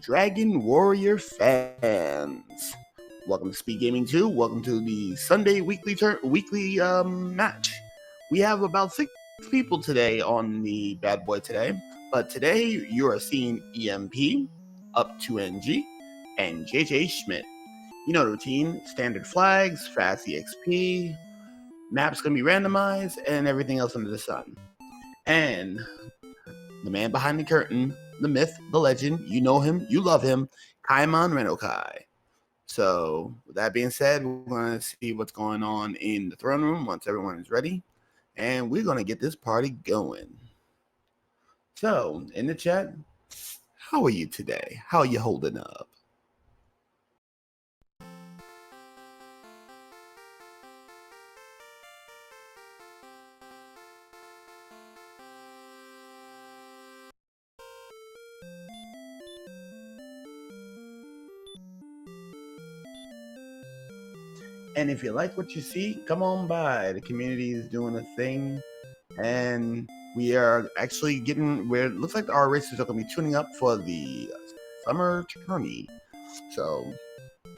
Dragon Warrior fans. Welcome to SpeedGaming 2. Welcome to the Sunday weekly match. We have about 6 people today on the bad boy today, but today you are seeing EMP, Up2NG, and JJ Schmidt. You know the routine: standard flags, fast EXP, maps gonna be randomized, and everything else under the sun. And the man behind the curtain, the myth, the legend, you know him, you love him, Kaimon Renokai. So, with that being said, we're going to see what's going on in the throne room once everyone is ready, and we're going to get this party going. So, in the chat, how are you today? How are you holding up? And if you like what you see, come on by. The community is doing a thing, and we are actually getting where it looks like our racers are going to be tuning up for the summer tourney. So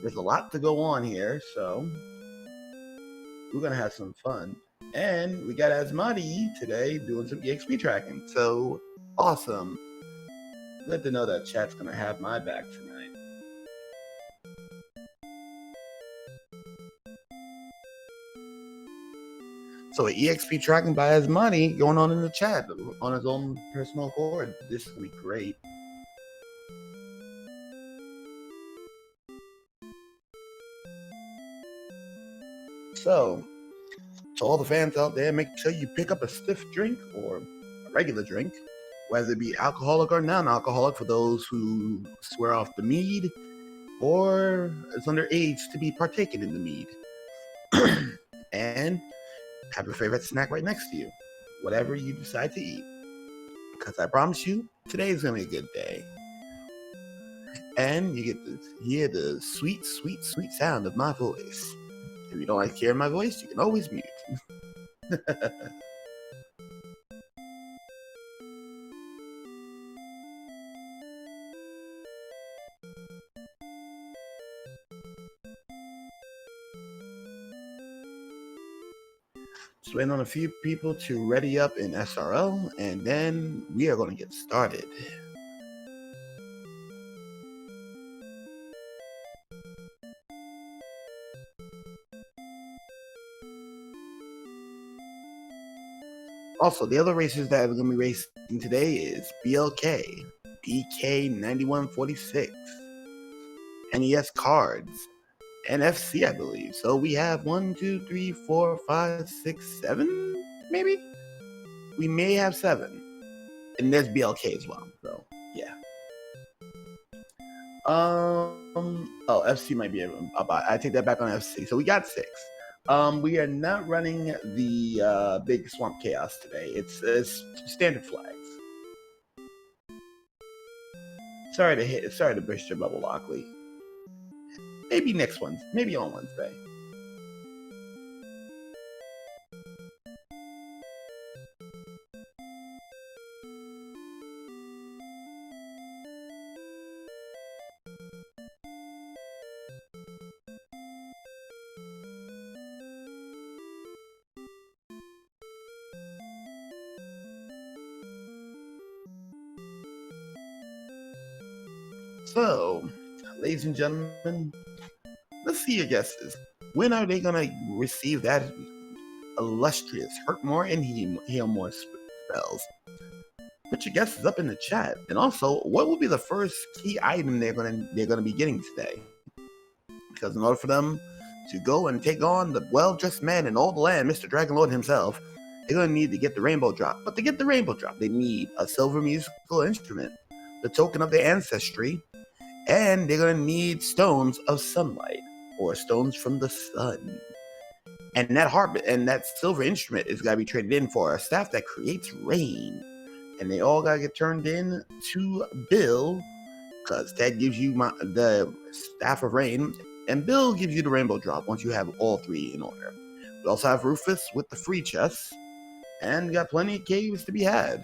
there's a lot to go on here, so we're going to have some fun. And we got Asmati today doing some EXP tracking, so awesome. Good to know that chat's going to have my back tonight. So EXP tracking by Asmati going on in the chat on his own personal accord. This will be great. So, to all the fans out there, make sure you pick up a stiff drink or a regular drink, whether it be alcoholic or non-alcoholic for those who swear off the mead, or is underage to be partaking in the mead. And have your favorite snack right next to you, whatever you decide to eat, because I promise you, today is going to be a good day. And you get to hear the sweet, sweet, sweet sound of my voice. If you don't like hearing my voice, you can always mute. Just waiting on a few people to ready up in SRL, and then we are going to get started. Also, the other racers that are going to be racing today is BLK, DK9146, NES Cards, NFC, I believe. So we have 1, 2, 3, 4, 5, 6, 7, maybe? We may have 7. And there's BLK as well, so yeah. Oh, FC might be about. I take that back on FC. So we got 6. We are not running the big Swamp Chaos today. It's standard flags. Sorry to burst your bubble, Lockley. Maybe next one. Maybe on Wednesday. So, ladies and gentlemen, let's see your guesses. When are they going to receive that illustrious Hurt More and Heal More spells? Put your guesses up in the chat. And also, what will be the first key item they're going to be getting today? Because in order for them to go and take on the well-dressed man in all the land, Mr. Dragon Lord himself, they're going to need to get the Rainbow Drop. But to get the Rainbow Drop, they need a silver musical instrument, the token of their ancestry, and they're going to need stones of sunlight, or stones from the sun. And that silver instrument is got to be traded in for a staff that creates rain. And they all got to get turned in to Bill, because Ted gives you the staff of rain, and Bill gives you the Rainbow Drop once you have all 3 in order. We also have Rufus with the free chests, and we got plenty of caves to be had.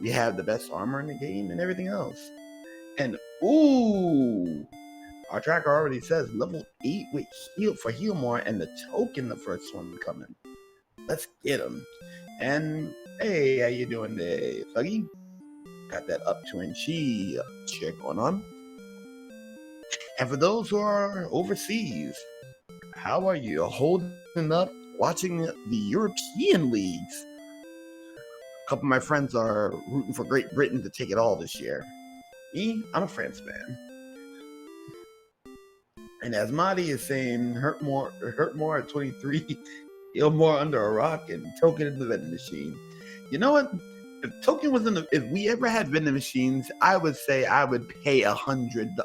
We have the best armor in the game and everything else. And ooh, our tracker already says level 8 with heal for heal more, and the token, the first one coming. Let's get him. And hey, how you doing there, Thuggy? Got that up to and chi check going on. And for those who are overseas, how are you holding up watching the European leagues? A couple of my friends are rooting for Great Britain to take it all this year. Me, I'm a France fan. And as Marty is saying, hurt more at 23, heal more under a rock, and token in the vending machine. You know what? If token was if we ever had vending machines, I would say I would pay $100.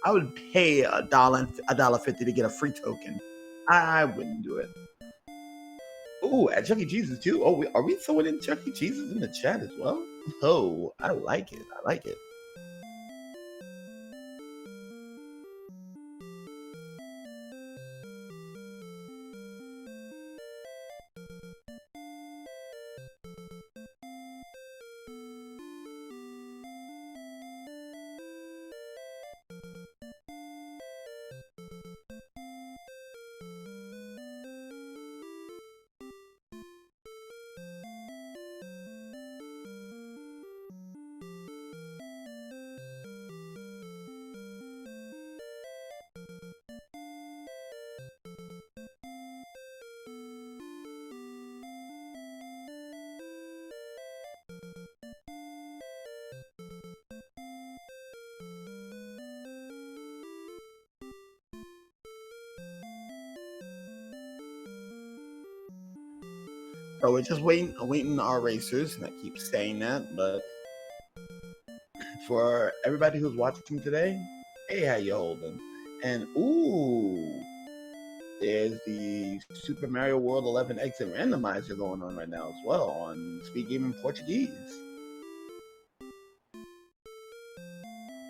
I would pay $1.50 to get a free token. I wouldn't do it. Oh, at Chuck E. Cheese's too. Oh, are we throwing in Chuck E. Cheese's in the chat as well? Oh, I like it. I like it. So we're just awaiting our racers, and I keep saying that, but for everybody who's watching today, hey, how you holding? And ooh, there's the Super Mario World 11 exit randomizer going on right now as well on SpeedGaming Portuguese.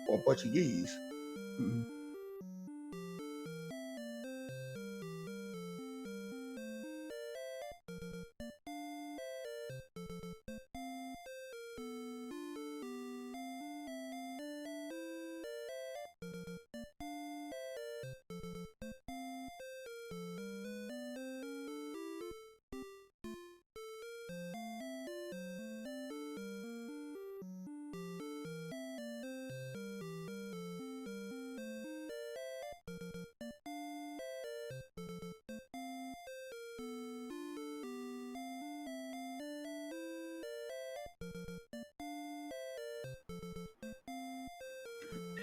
Or Portuguese.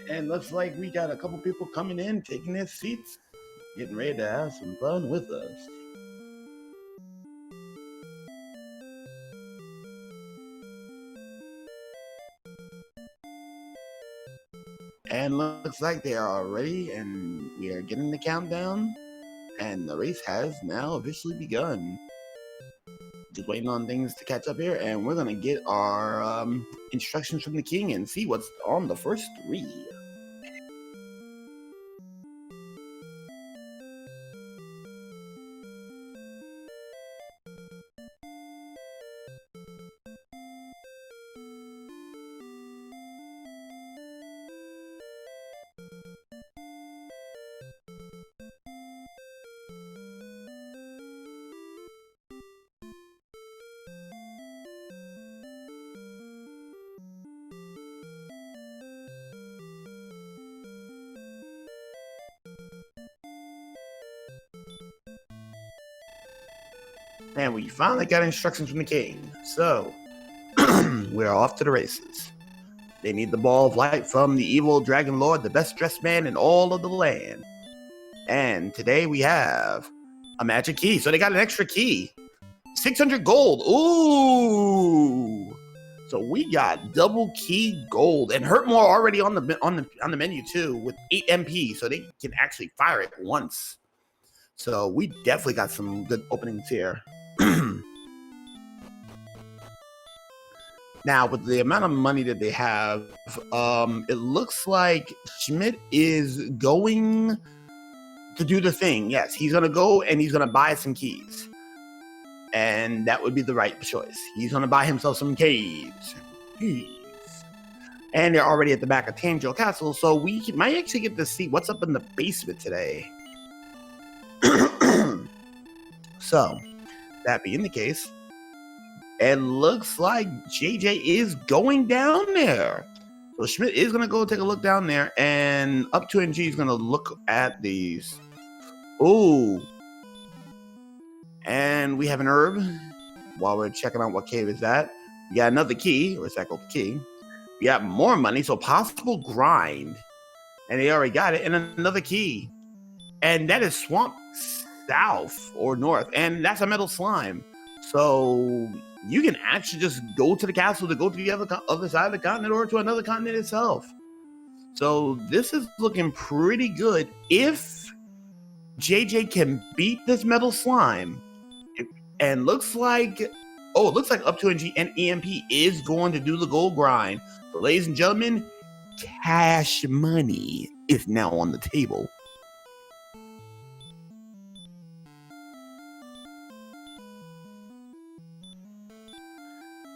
And looks like we got a couple people coming in, taking their seats, getting ready to have some fun with us. And looks like they are ready, and we are getting the countdown, and the race has now officially begun. Just waiting on things to catch up here, and we're gonna get our instructions from the king and see what's on the first three. And we finally got instructions from the king. So, we're off to the races. They need the ball of light from the evil dragon lord, the best dressed man in all of the land. And today we have a magic key. So they got an extra key. 600 gold. Ooh. So we got double key gold, and Hurt More already on the menu too with 8 MP, so they can actually fire it once. So we definitely got some good openings here. Now, with the amount of money that they have, it looks like Schmidt is going to do the thing. Yes, he's going to go and he's going to buy some keys. And that would be the right choice. He's going to buy himself some keys. And they're already at the back of Tangel Castle, so we might actually get to see what's up in the basement today. So, that being the case, it looks like JJ is going down there. So Schmidt is going to go take a look down there, and Up2NG is going to look at these. Ooh. And we have an herb while we're checking out what cave is that. We got another key, recycled key. We got more money, so possible grind. And they already got it, and another key. And that is Swamp South or North, and that's a metal slime. So you can actually just go to the castle to go to the other side of the continent or to another continent itself. So this is looking pretty good. If JJ can beat this metal slime, and looks like Up2NG and EMP is going to do the gold grind. So ladies and gentlemen, cash money is now on the table.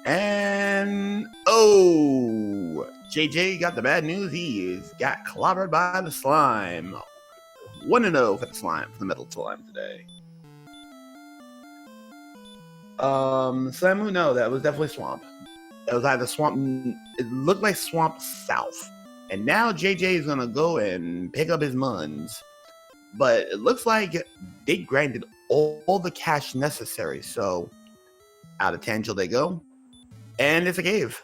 And JJ got the bad news. He got clobbered by the slime. 1-0 for the slime, for the metal slime today. Samu, no, that was definitely Swamp. That was either Swamp. It looked like Swamp South. And now JJ is gonna go and pick up his muns. But it looks like they grinded all the cash necessary. So out of Tangel they go. And it's a cave.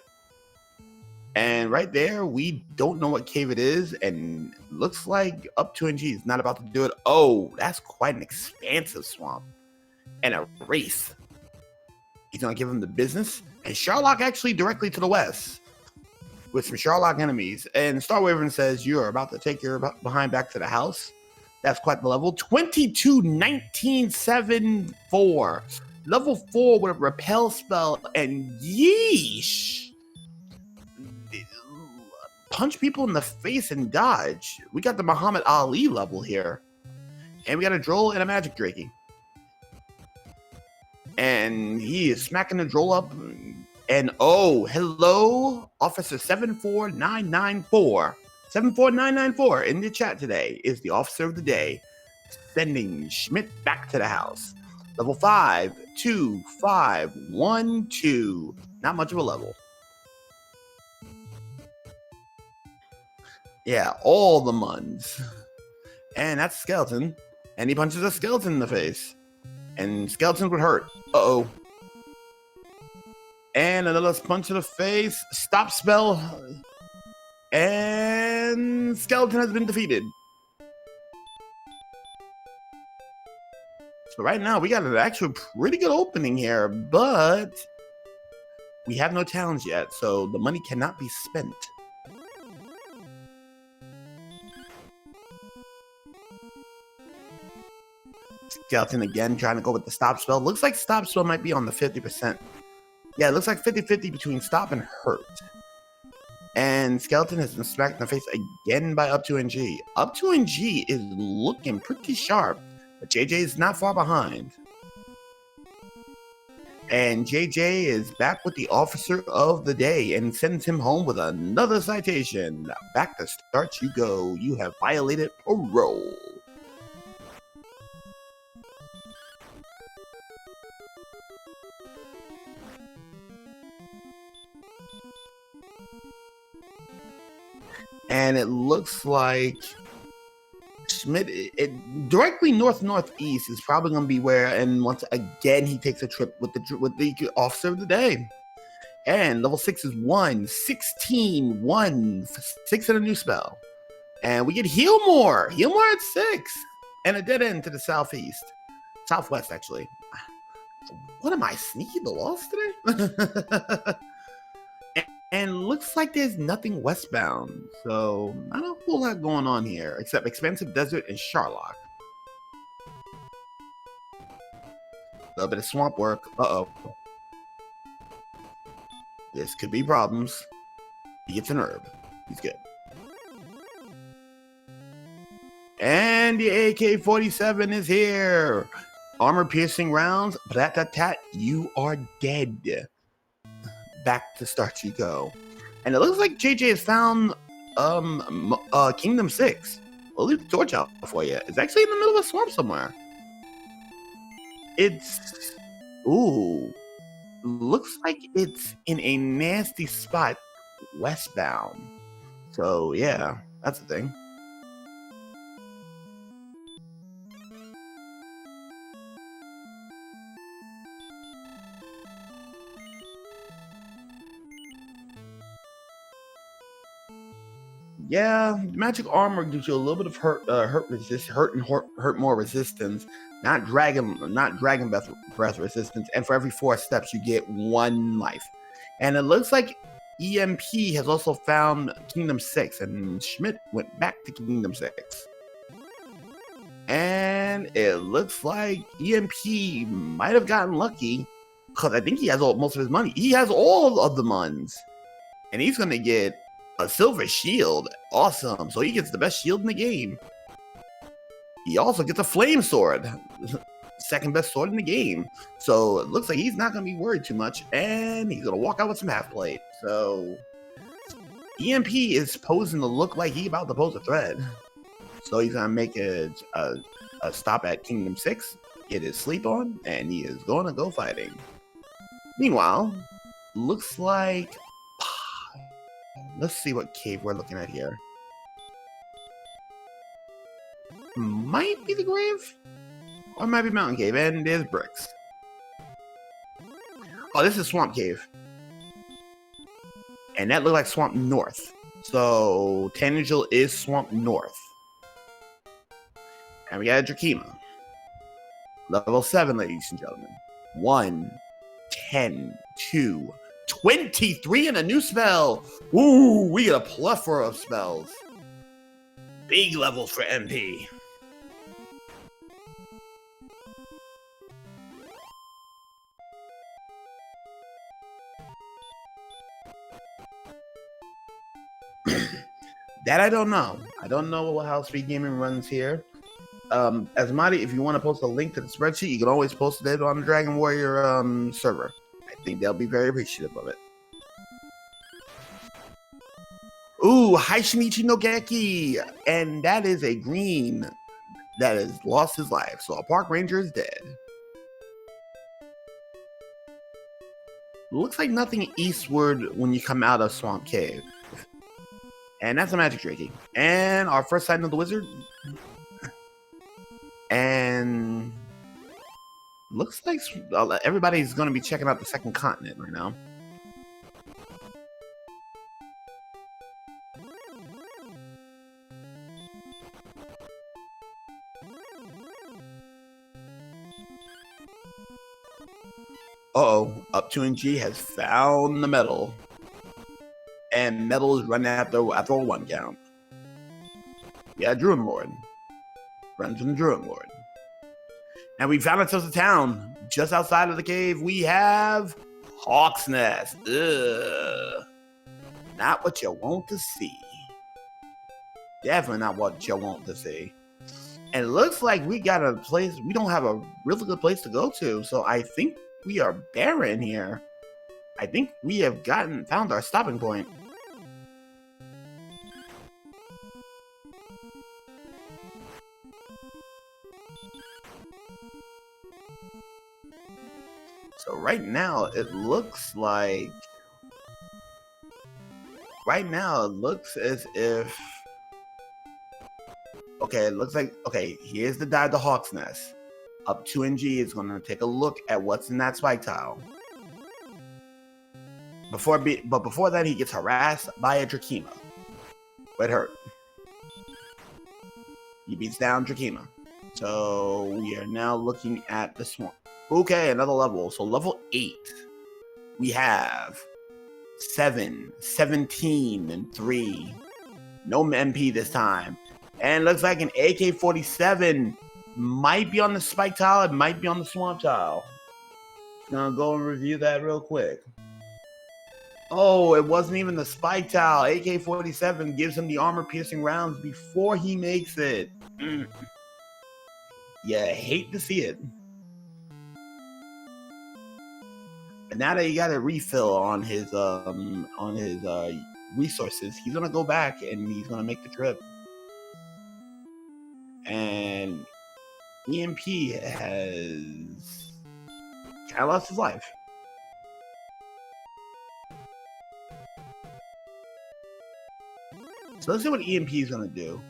And right there, we don't know what cave it is. And looks like Up2NG is not about to do it. Oh, that's quite an expansive swamp. And a race. He's going to give him the business. And Sharlock actually directly to the west. With some Sharlock enemies. And Star Wyvern says, you're about to take your behind back to the house. That's quite the level. 22-19-7-4. Level 4 with a repel spell, and yeesh! Punch people in the face and dodge. We got the Muhammad Ali level here. And we got a Droll and a Magic Drakey. And he is smacking the Droll up. And oh, hello, Officer 74994. 74994 in the chat today is the Officer of the Day, sending Schmidt back to the house. Level 5, 2, 5, 1, 2. Not much of a level. Yeah, all the muns. And that's a skeleton. And he punches a skeleton in the face. And skeletons would hurt. Uh-oh. And another punch to the face. Stop spell. And skeleton has been defeated. So right now, we got an actually pretty good opening here, but we have no challenge yet, so the money cannot be spent. Skeleton again, trying to go with the stop spell. Looks like stop spell might be on the 50%. Yeah, it looks like 50-50 between stop and hurt. And Skeleton has been smacked in the face again by Up2NG. Up2NG is looking pretty sharp. But JJ is not far behind. And JJ is back with the Officer of the Day and sends him home with another citation. Back to start you go. You have violated parole. And it looks like Schmidt, directly northeast is probably going to be where, and once again he takes a trip with the Officer of the Day. And level 6 is 1, 16, 1, 6 and a new spell. And we get Heal More at 6, and a dead end to the southwest actually. What am I, sneaky the lost today? And looks like there's nothing westbound, so not a whole lot going on here, except Expansive Desert and Sharlock. A little bit of swamp work. Uh-oh. This could be problems. He gets an herb. He's good. And the AK-47 is here. Armor-piercing rounds. Brat-tat-tat. You are dead. Back to start you go. And it looks like JJ has found Kingdom 6. We'll leave the torch out for you. It's actually in the middle of a swamp somewhere. It's looks like it's in a nasty spot westbound. So yeah, that's the thing. Yeah, magic armor gives you a little bit of hurt more resistance. Not dragon breath resistance. And for every 4 steps, you get 1 life. And it looks like EMP has also found Kingdom 6, and Schmidt went back to Kingdom 6. And it looks like EMP might have gotten lucky, because I think he has most of his money. He has all of the muns, and he's gonna get a silver shield. Awesome. So he gets the best shield in the game. He also gets a flame sword. Second best sword in the game. So it looks like he's not going to be worried too much. And he's going to walk out with some half plate. So EMP is posing to look like he's about to pose a threat. So he's going to make a stop at Kingdom 6, get his sleep on, and he is going to go fighting. Meanwhile, looks like... Let's see what cave we're looking at here. Might be the grave? Or might be mountain cave, and there's bricks. Oh, this is swamp cave. And that looked like swamp north. So, Tangential is swamp north. And we got a Drakima. Level 7, ladies and gentlemen. 1, 10, 2, 23 and a new spell. Ooh, we get a plethora of spells. Big levels for MP. That I don't know. I don't know how SpeedGaming runs here. Asmati, if you want to post a link to the spreadsheet, you can always post it on the Dragon Warrior server. I think they'll be very appreciative of it. Ooh, Haishinichi no Geki! And that is a green that has lost his life. So a park ranger is dead. Looks like nothing eastward when you come out of Swamp Cave. And that's a magic drinking. And our first sighting of the wizard. And looks like everybody's going to be checking out the second continent right now. Uh-oh, Up 2NG has found the medal. And medal is running after a 1 count. Yeah, Druid Lord. Runs from the Druid Lord. And we found ourselves a town. Just outside of the cave, we have Hawk's Nest. Ugh. Not what you want to see. Definitely not what you want to see. And it looks like we got a place, we don't have a really good place to go to. So I think we are barren here. I think we have found our stopping point. So right now it looks like as if it looks like here's the die to Hawk's Nest. Up 2NG is going to take a look at what's in that spike tile. Before that, he gets harassed by a Drakima. It hurt. He beats down Drakima. So we are now looking at the swamp. Okay, another level. So level 8. We have 7, 17, and 3. No MP this time. And looks like an AK-47 might be on the spike tile. It might be on the swamp tile. Gonna go and review that real quick. Oh, it wasn't even the spike tile. AK-47 gives him the armor-piercing rounds before he makes it. Yeah, hate to see it. But now that he got a refill on his resources, he's gonna go back and he's gonna make the trip. And EMP has kind of lost his life. So let's see what EMP is gonna do.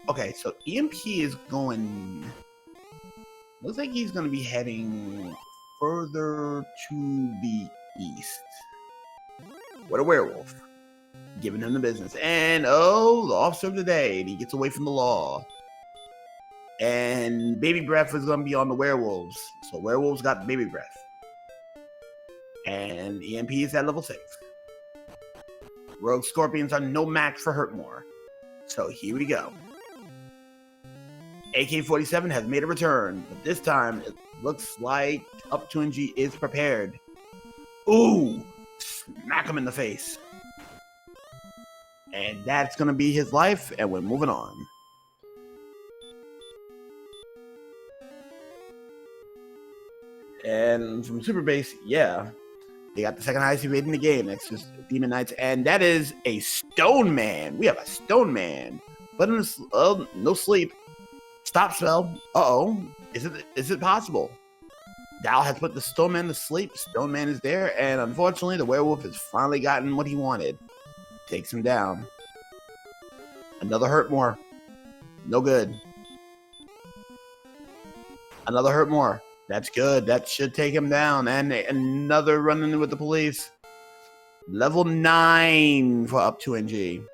Okay, so EMP is going. Looks like he's gonna be heading further to the east. What a werewolf. Giving him the business. And oh, the officer of the day. And he gets away from the law. And baby breath is gonna be on the werewolves. So werewolves got baby breath. And EMP is at level 6. Rogue scorpions are no match for Hurtmore. So here we go. AK-47 has made a return, but this time it looks like Up 2NG is prepared. Ooh! Smack him in the face. And that's gonna be his life, and we're moving on. And from Super Base, yeah, they got the second highest rate in the game. That's just Demon Knights, and that is a Stone Man. We have a Stone Man, but in no sleep. Stop spell. Uh-oh. Is it possible? Dal has put the Stone Man to sleep. Stone Man is there, and unfortunately, the werewolf has finally gotten what he wanted. Takes him down. Another Hurtmore. No good. Another Hurtmore. That's good. That should take him down. And another running with the police. Level 9 for Up 2NG.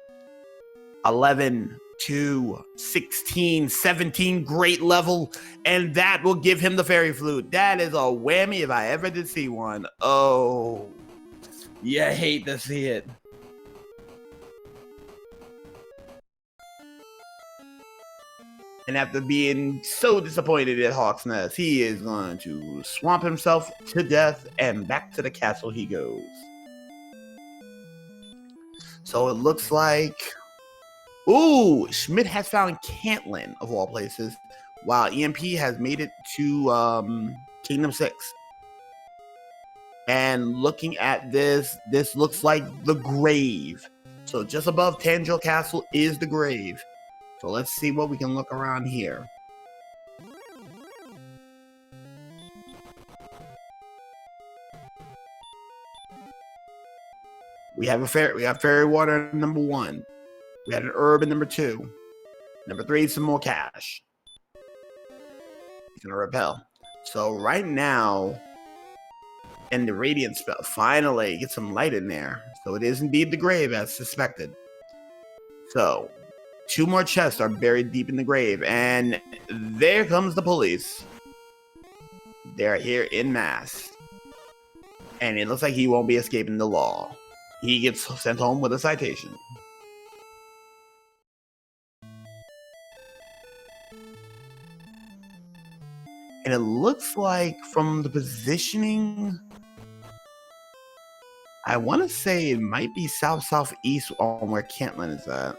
11. 2, 16, 17, great level, and that will give him the fairy flute. That is a whammy if I ever did see one. Oh, you hate to see it. And after being so disappointed at Hawk's Nest, he is going to swamp himself to death, and back to the castle he goes. So it looks like... Ooh, Schmidt has found Cantlin, of all places, while EMP has made it to Kingdom 6. And looking at this looks like the grave. So just above Tangel Castle is the grave. So let's see what we can look around here. We have fairy water number 1. We had an herb in number 2. Number 3, some more cash. He's gonna repel. So right now, and the radiant spell, finally get some light in there. So it is indeed the grave as suspected. So 2 more chests are buried deep in the grave, and there comes the police. They're here in mass. And it looks like he won't be escaping the law. He gets sent home with a citation. And it looks like from the positioning, I want to say it might be south-southeast on where Cantlin is at.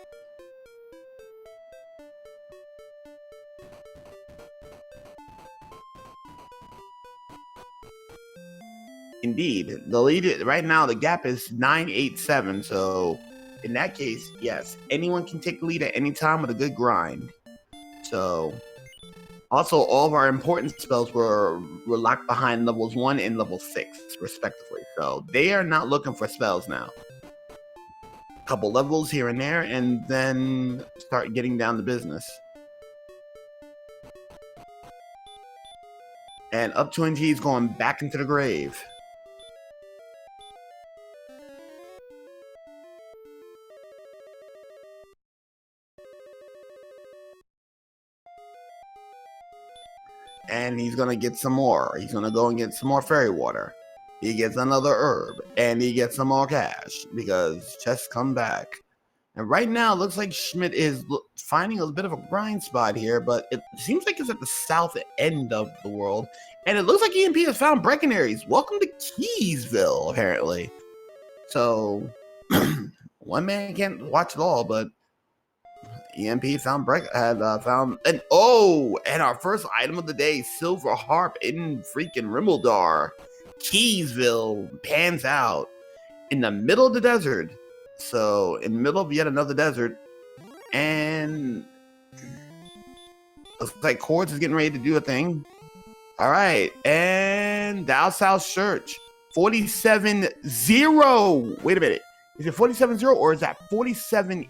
Indeed. The lead right now, the gap is 987. So in that case, yes, anyone can take the lead at any time with a good grind. So... Also, all of our important spells were locked behind levels 1 and level 6, respectively. So they are not looking for spells now. A couple levels here and there, and then start getting down to business. And Up 2NG is going back into the grave. And he's gonna get some more. He's gonna go and get some more fairy water. He gets another herb, and he gets some more cash because chests come back. And right now, it looks like Schmidt is finding a bit of a grind spot here, but it seems like it's at the south end of the world. And it looks like EMP has found Breckonaries. Welcome to Keysville, apparently. So, one man can't watch it all, but EMP found and our first item of the day, Silver Harp in freaking Rimmildar. Keysville pans out in the middle of the desert. So in the middle of yet another desert, and looks like Quartz is getting ready to do a thing. All right, and Dow South Search 47-0. Wait a minute, is it 47-0 or is that 47-8?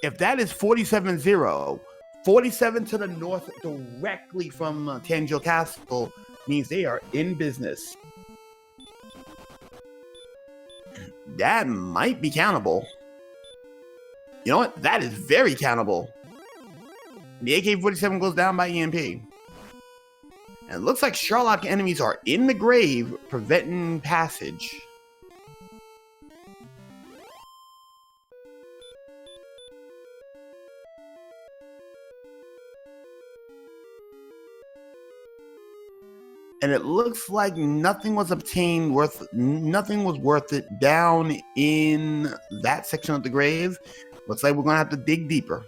If that is 47-0, 47 to the north directly from Tangel Castle means they are in business. That might be countable. You know what? That is very countable. The AK-47 goes down by EMP. And it looks like Sherlock enemies are in the grave, preventing passage. And it looks like nothing was worth it down in that section of the grave. Looks like we're gonna have to dig deeper.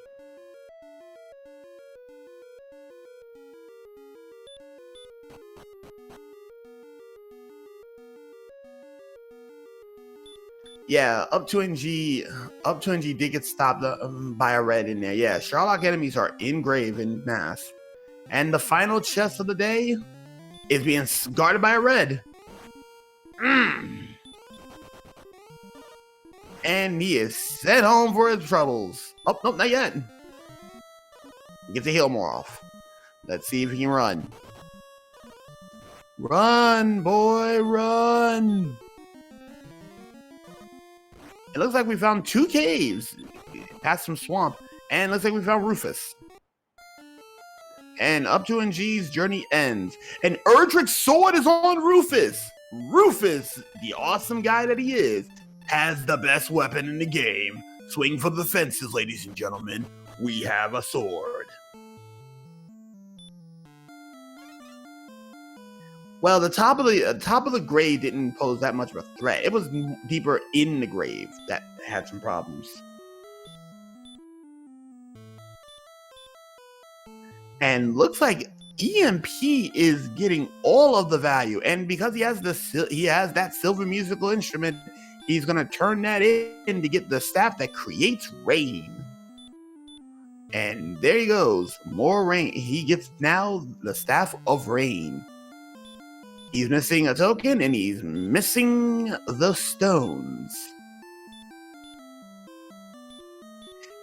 Yeah, up to NG did get stopped by a red in there. Yeah, Sherlock enemies are in grave in mass. And the final chest of the day is being guarded by a red. And he is sent home for his troubles. Oh, nope, not yet. He gets a heal more off. Let's see if he can run. Run, boy, run. It looks like we found 2 caves past some swamp. And it looks like we found Rufus. And up to NG's journey ends. And Erdrick's sword is on Rufus. Rufus, the awesome guy that he is, has the best weapon in the game. Swing for the fences, ladies and gentlemen. We have a sword. Well, the top of the grave didn't pose that much of a threat. It was deeper in the grave that had some problems. And looks like EMP is getting all of the value, and because he has that silver musical instrument, he's gonna turn that in to get the staff that creates rain. And there he goes, more rain. He gets now the staff of rain. He's missing a token, and he's missing the stones.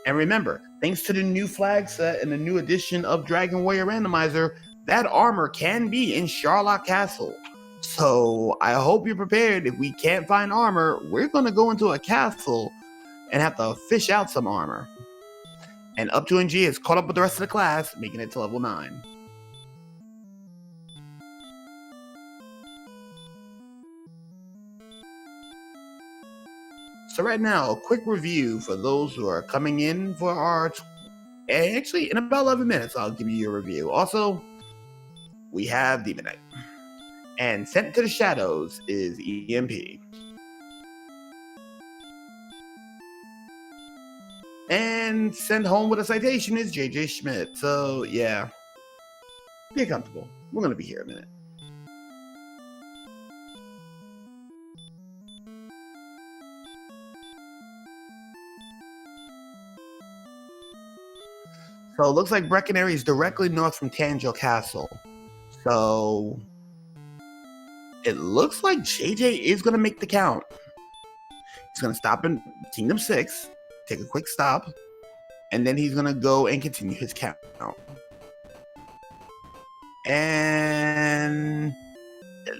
And remember, thanks to the new flag set and the new edition of Dragon Warrior Randomizer, that armor can be in Sherlock Castle. So I hope you're prepared. If we can't find armor, we're going to go into a castle and have to fish out some armor. And up to NG is caught up with the rest of the class, making it to level 9. So right now, a quick review for those who are coming in for our... Actually, in about 11 minutes, I'll give you a review. Also, we have Demon Knight. And Sent to the Shadows is EMP. And Sent Home with a Citation is JJ Schmidt. So, yeah. Be comfortable. We're going to be here in a minute. So it looks like Breckenary is directly north from Tangel Castle. So it looks like JJ is going to make the count. He's going to stop in Kingdom 6, take a quick stop, and then he's going to go and continue his count. And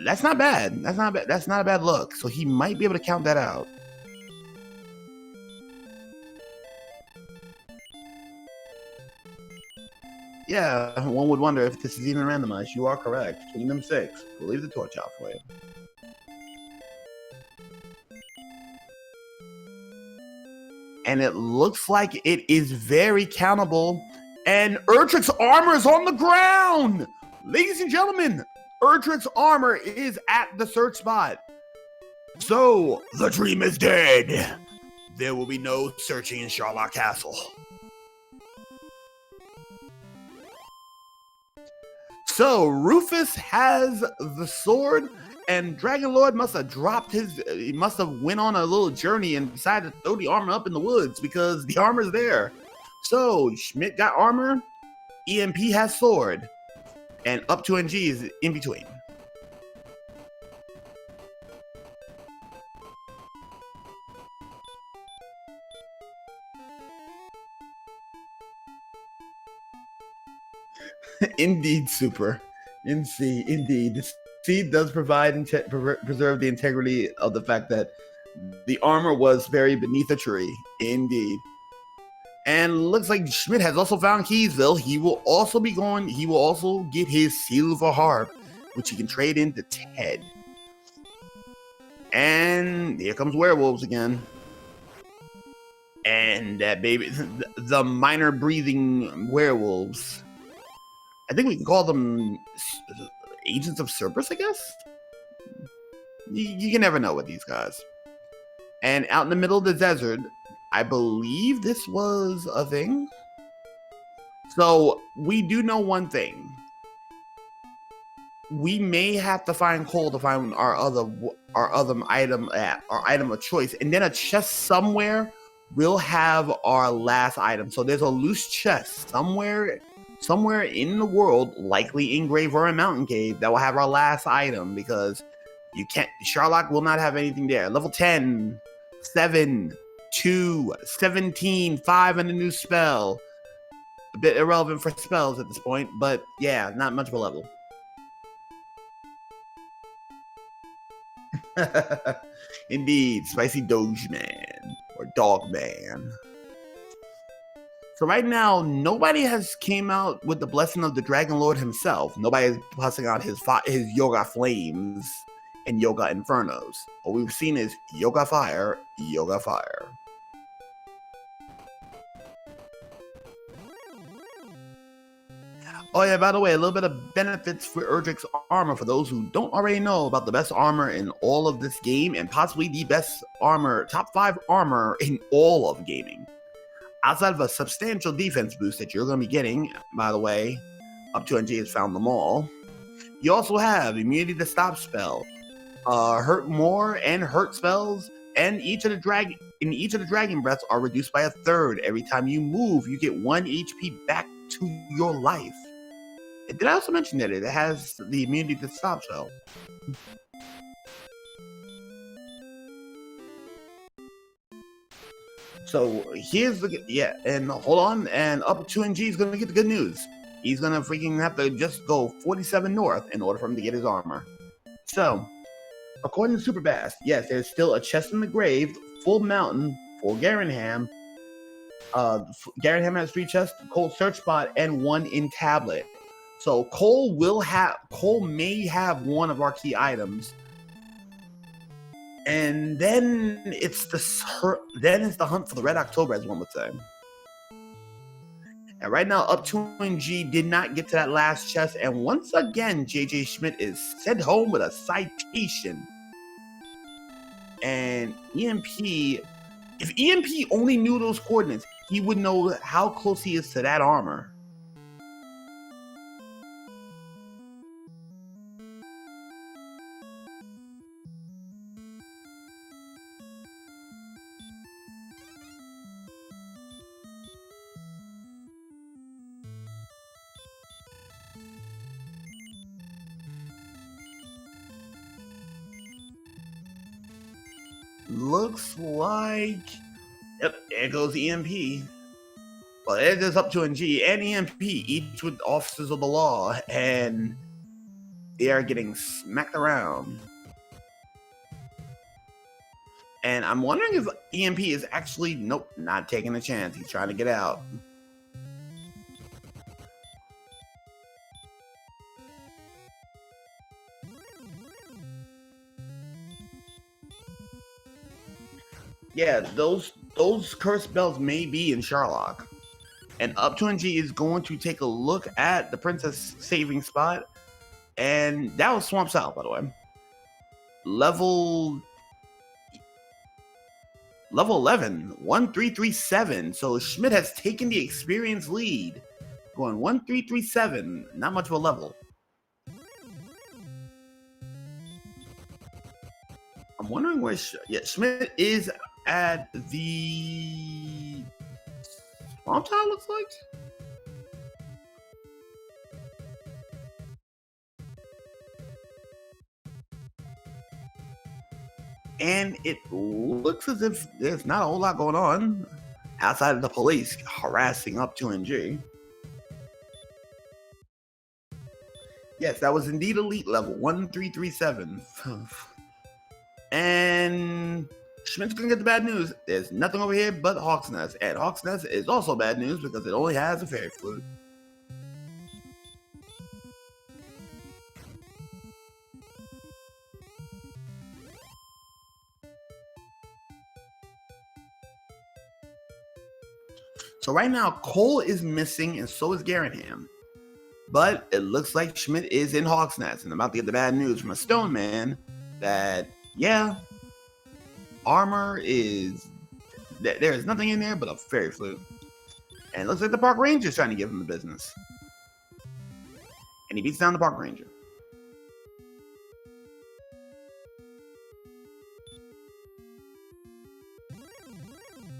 that's not bad. That's not a bad look. So he might be able to count that out. Yeah, one would wonder if this is even randomized. You are correct. Kingdom 6. We'll leave the torch out for you. And it looks like it is very countable. And Erdrick's armor is on the ground! Ladies and gentlemen, Erdrick's armor is at the search spot. So, the dream is dead. There will be no searching in Sherlock Castle. So Rufus has the sword, And Dragon Lord must have dropped he must have went on a little journey and decided to throw the armor up in the woods because the armor's there. So Schmidt got armor, EMP has sword, and up 2NG is in between. Indeed, Super. Indeed. The seed does provide and preserve the integrity of the fact that the armor was buried beneath a tree. Indeed. And looks like Schmidt has also found Keysville. He will also get his silver harp, which he can trade into Ted. And here comes werewolves again. And that baby, the minor breathing werewolves. I think we can call them agents of Cerberus, I guess? You can never know with these guys. And out in the middle of the desert, I believe this was a thing. So we do know one thing. We may have to find coal to find our other item of choice, and then a chest somewhere will have our last item. So there's a loose chest somewhere in the world, likely in Grave or a mountain cave, that will have our last item, because Sherlock will not have anything there. Level 10, 7, 2, 17, 5 and a new spell. A bit irrelevant for spells at this point, but yeah, not much of a level. Indeed, Spicy Doge Man or Dog Man. So right now, nobody has came out with the blessing of the Dragon Lord himself. Nobody is busting out his Yoga Flames and Yoga Infernos. What we've seen is Yoga Fire, Yoga Fire. Oh yeah, by the way, a little bit of benefits for Erdrick's armor for those who don't already know about the best armor in all of this game, and possibly the best armor, top 5 armor in all of gaming. Outside of a substantial defense boost that you're going to be getting, by the way, up 2NG has found them all. You also have immunity to stop spell, hurt more and hurt spells, and each of the dragon breaths are reduced by 1/3. Every time you move, you get 1 HP back to your life. Did I also mention that it has the immunity to stop spell? So here's and hold on, and up 2NG is gonna get the good news. He's gonna freaking have to just go 47 north in order for him to get his armor. So, according to Superbass, yes, there's still a chest in the grave, full mountain, full Garanham. Garanham has 3 chests, Cold search spot, and 1 in tablet. So Cole may have one of our key items. And then it's the hunt for the Red October, as one would say. And right now, up 2NG did not get to that last chest, and once again, JJ Schmidt is sent home with a citation. And EMP, if EMP only knew those coordinates, he would know how close he is to that armor. Looks like, yep, there goes EMP. Well, it goes up 2NG and EMP, each with officers of the law, and they are getting smacked around. And I'm wondering if EMP is actually, nope, not taking a chance. He's trying to get out. Yeah, those cursed bells may be in Sherlock. And up 2NG is going to take a look at the princess saving spot. And that was Swamp South, by the way. Level 11, 1337. So Schmidt has taken the experience lead. Going 1337, not much of a level. wondering where Schmidt is at the Swamp Tower, looks like. And it looks as if there's not a whole lot going on outside of the police harassing up 2NG. Yes, that was indeed elite level 1337. And Schmidt's gonna get the bad news. There's nothing over here but Hawk's Nest. And Hawk's Nest is also bad news because it only has a fairy flute. So right now, Cole is missing and so is Garanham. But it looks like Schmidt is in Hawk's Nest and about to get the bad news from a stone man that, yeah, armor is, there is nothing in there but a fairy flute. And it looks like the park ranger is trying to give him the business. And he beats down the park ranger.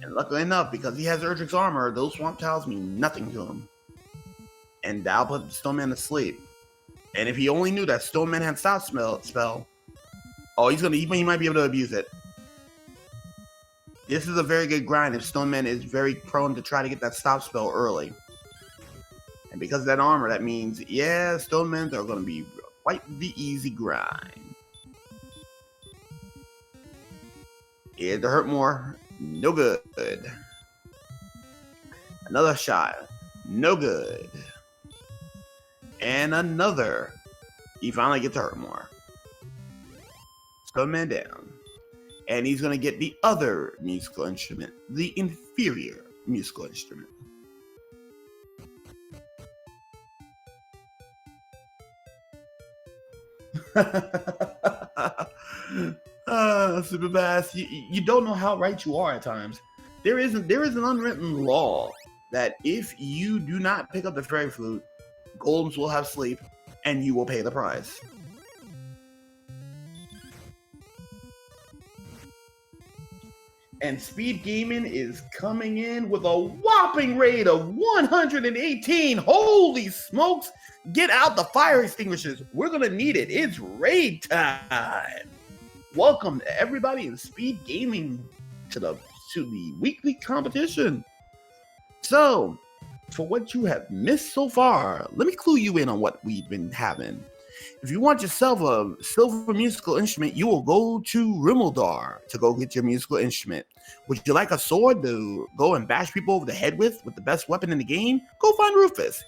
And luckily enough, because he has Erdrick's armor, those swamp tiles mean nothing to him. And that'll put the Stone Man to sleep. And if he only knew that Stone Man had stop spell, oh, he might be able to abuse it. This is a very good grind if Stone Man is very prone to try to get that stop spell early. And because of that armor, that means, yeah, Stone Men are going to be quite the easy grind. Here to hurt more. No good. Another shot. No good. And another. He finally gets to hurt more. Stone Man down. And he's going to get the other musical instrument. The inferior musical instrument. Super Bass, you don't know how right you are at times. There is an unwritten law that if you do not pick up the fairy flute, golems will have sleep and you will pay the price. And SpeedGaming is coming in with a whopping rate of 118. Holy smokes! Get out the fire extinguishers. We're gonna need it. It's raid time. Welcome to everybody in SpeedGaming to the weekly competition. So, for what you have missed so far, let me clue you in on what we've been having. If you want yourself a silver musical instrument, you will go to Rimmildar to go get your musical instrument. Would you like a sword to go and bash people over the head with the best weapon in the game? Go find Rufus.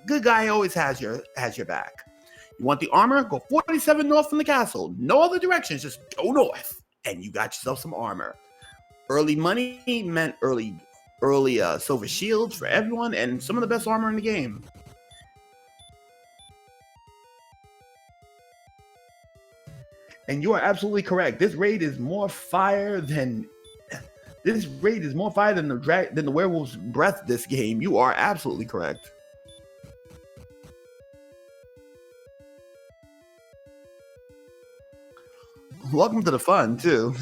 Good guy always has your back. You want the armor? Go 47 north from the castle. No other directions, just go north. And you got yourself some armor. Early money meant early silver shields for everyone and some of the best armor in the game. And you are absolutely correct. This raid is more fire than the werewolf's breath this game. You are absolutely correct. Welcome to the fun too.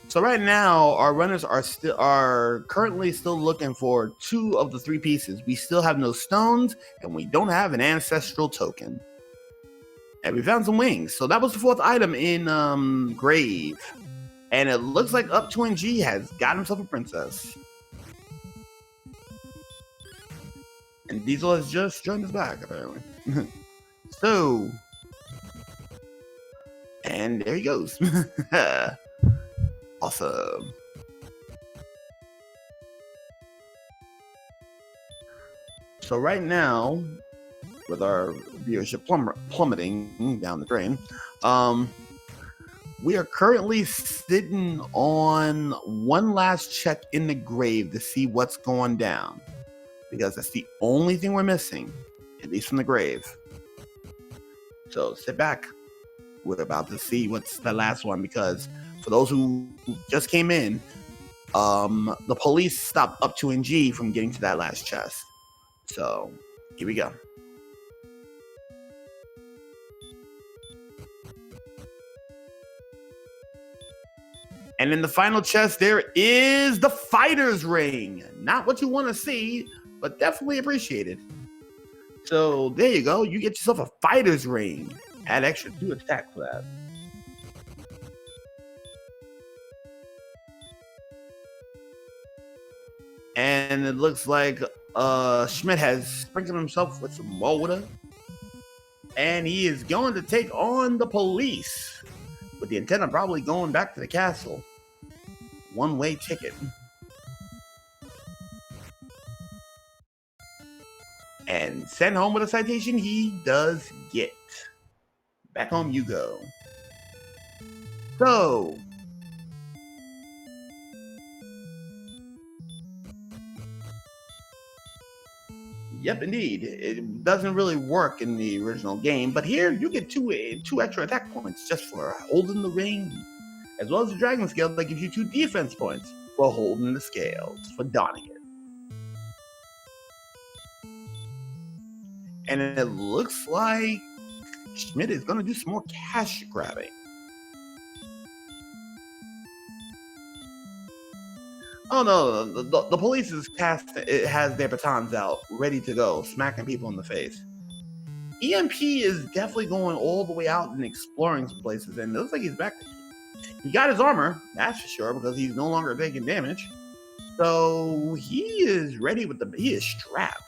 So right now, our runners are currently still looking for 2 of the 3 pieces. We still have no stones, and we don't have an ancestral token. And we found some wings. So that was the 4th item in Grave. And it looks like Up 2NG has got himself a princess. And Diesel has just joined us back, apparently. So, and there he goes. Awesome. So right now, with our viewership plummeting down the drain, we are currently sitting on one last check in the grave to see what's going down, because that's the only thing we're missing, at least from the grave. So sit back. We're about to see what's the last one, because for those who just came in, the police stopped Up 2NG from getting to that last chest. So here we go. And in the final chest, there is the fighter's ring. Not what you want to see, but definitely appreciated. So there you go. You get yourself a fighter's ring. Add extra 2 attack for that. And it looks like Schmidt has sprinkled himself with some water. And he is going to take on the police with the intent of probably going back to the castle. One-way ticket. And sent home with a citation he does get. Back home you go. So, yep, indeed. It doesn't really work in the original game, but here you get two extra attack points just for holding the ring, as well as the dragon scale that gives you 2 defense points for holding the scales, for donning it. And it looks like Schmidt is going to do some more cash grabbing. Oh no, the police has their batons out, ready to go, smacking people in the face. EMP is definitely going all the way out and exploring some places, and it looks like he's back. He got his armor, that's for sure, because he's no longer taking damage. So he is ready he is strapped.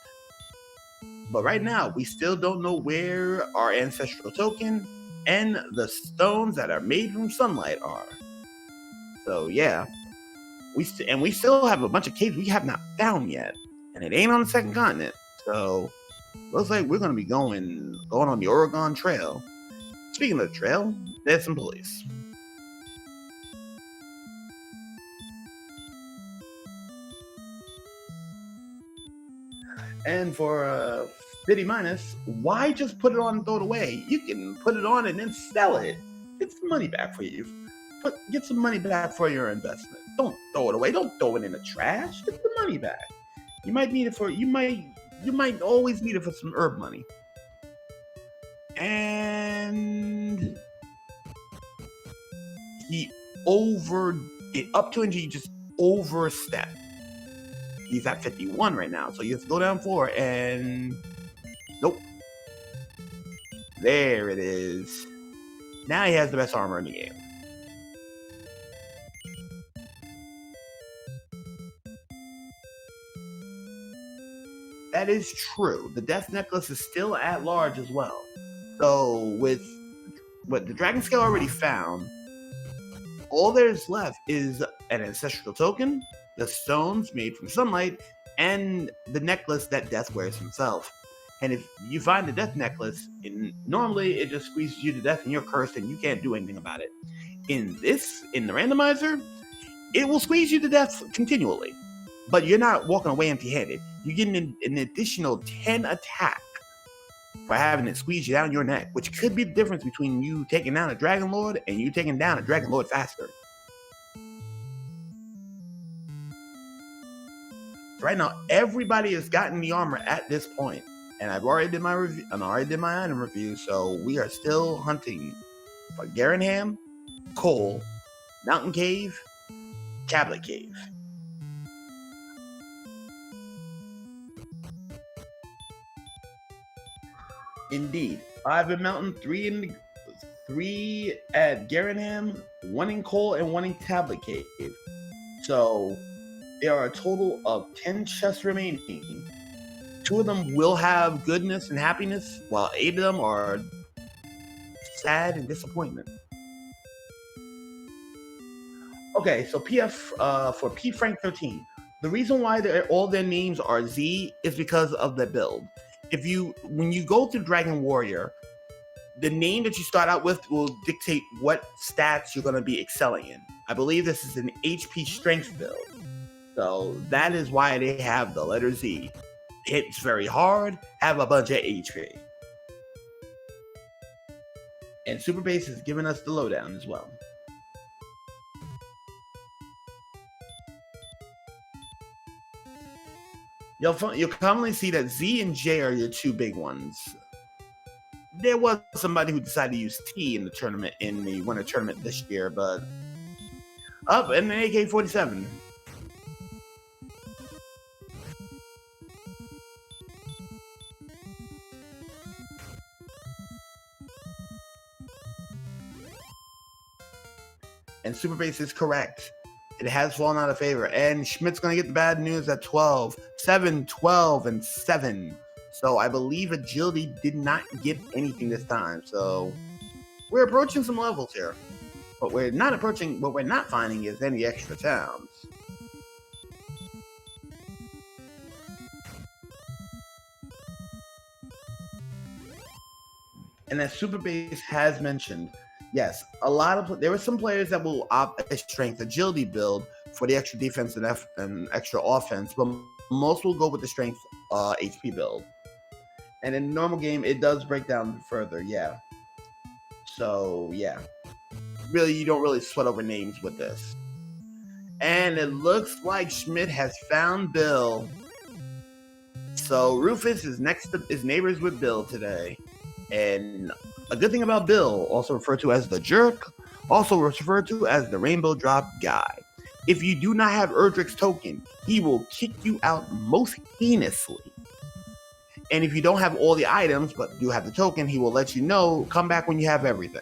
But right now, we still don't know where our ancestral token and the stones that are made from sunlight are. So yeah, we still have a bunch of caves we have not found yet, and it ain't on the second continent. So looks like we're gonna be going on the Oregon Trail. Speaking of the trail, there's some police. And for 50 minus, why just put it on and throw it away? You can put it on and then sell it. Get some money back for you. Get some money back for your investment. Don't throw it away. Don't throw it in the trash. Get the money back. You might need it for you might always need it for some herb money. And he up to he just overstepped. He's at 51 right now, so he has to go down 4 and nope. There it is. Now he has the best armor in the game. That is true. The Death Necklace is still at large as well. So with what the Dragon Scale already found, all there's left is an ancestral token, the stones made from sunlight, and the necklace that Death wears himself. And if you find the Death Necklace, normally it just squeezes you to death and you're cursed and you can't do anything about it. In the randomizer, it will squeeze you to death continually, but you're not walking away empty-handed. You get an additional 10 attack for having it squeeze you down your neck, which could be the difference between you taking down a Dragon Lord and you taking down a Dragon Lord faster. Right now, everybody has gotten the armor at this point, and I've already did my review, and I already did my item review. So we are still hunting for Garenham, Coal, Mountain Cave, Tablet Cave. Indeed, 5 in Mountain, 3 at Garenham, 1 in Coal, and 1 in Tablet Cave. So there are a total of 10 chests remaining. 2 of them will have goodness and happiness, while 8 of them are sad and disappointment. Okay, so PF for P Frank 13. The reason why all their names are Z is because of the build. When you go to Dragon Warrior, the name that you start out with will dictate what stats you're going to be excelling in. I believe this is an HP strength build. So that is why they have the letter Z. Hits very hard, have a bunch of HP. And Super Base is giving us the lowdown as well. You'll commonly see that Z and J are your 2 big ones. There was somebody who decided to use T in the winter tournament this year, but Up and an AK-47. And Super Base is correct. It has fallen out of favor. And Schmidt's going to get the bad news at 12. 7, 12, and 7. So I believe Agility did not get anything this time. So we're approaching some levels here. But we're not approaching, what we're not finding is any extra towns. And as Super Base has mentioned, yes, there were some players that will opt a strength agility build for the extra defense and extra offense, but most will go with the strength HP build. And in normal game, it does break down further, yeah. So yeah, really, you don't really sweat over names with this. And it looks like Schmidt has found Bill. So Rufus is neighbors with Bill today. And a good thing about Bill, also referred to as the jerk, also referred to as the rainbow drop guy. If you do not have Erdrick's token, he will kick you out most heinously. And if you don't have all the items, but do have the token, he will let you know, come back when you have everything.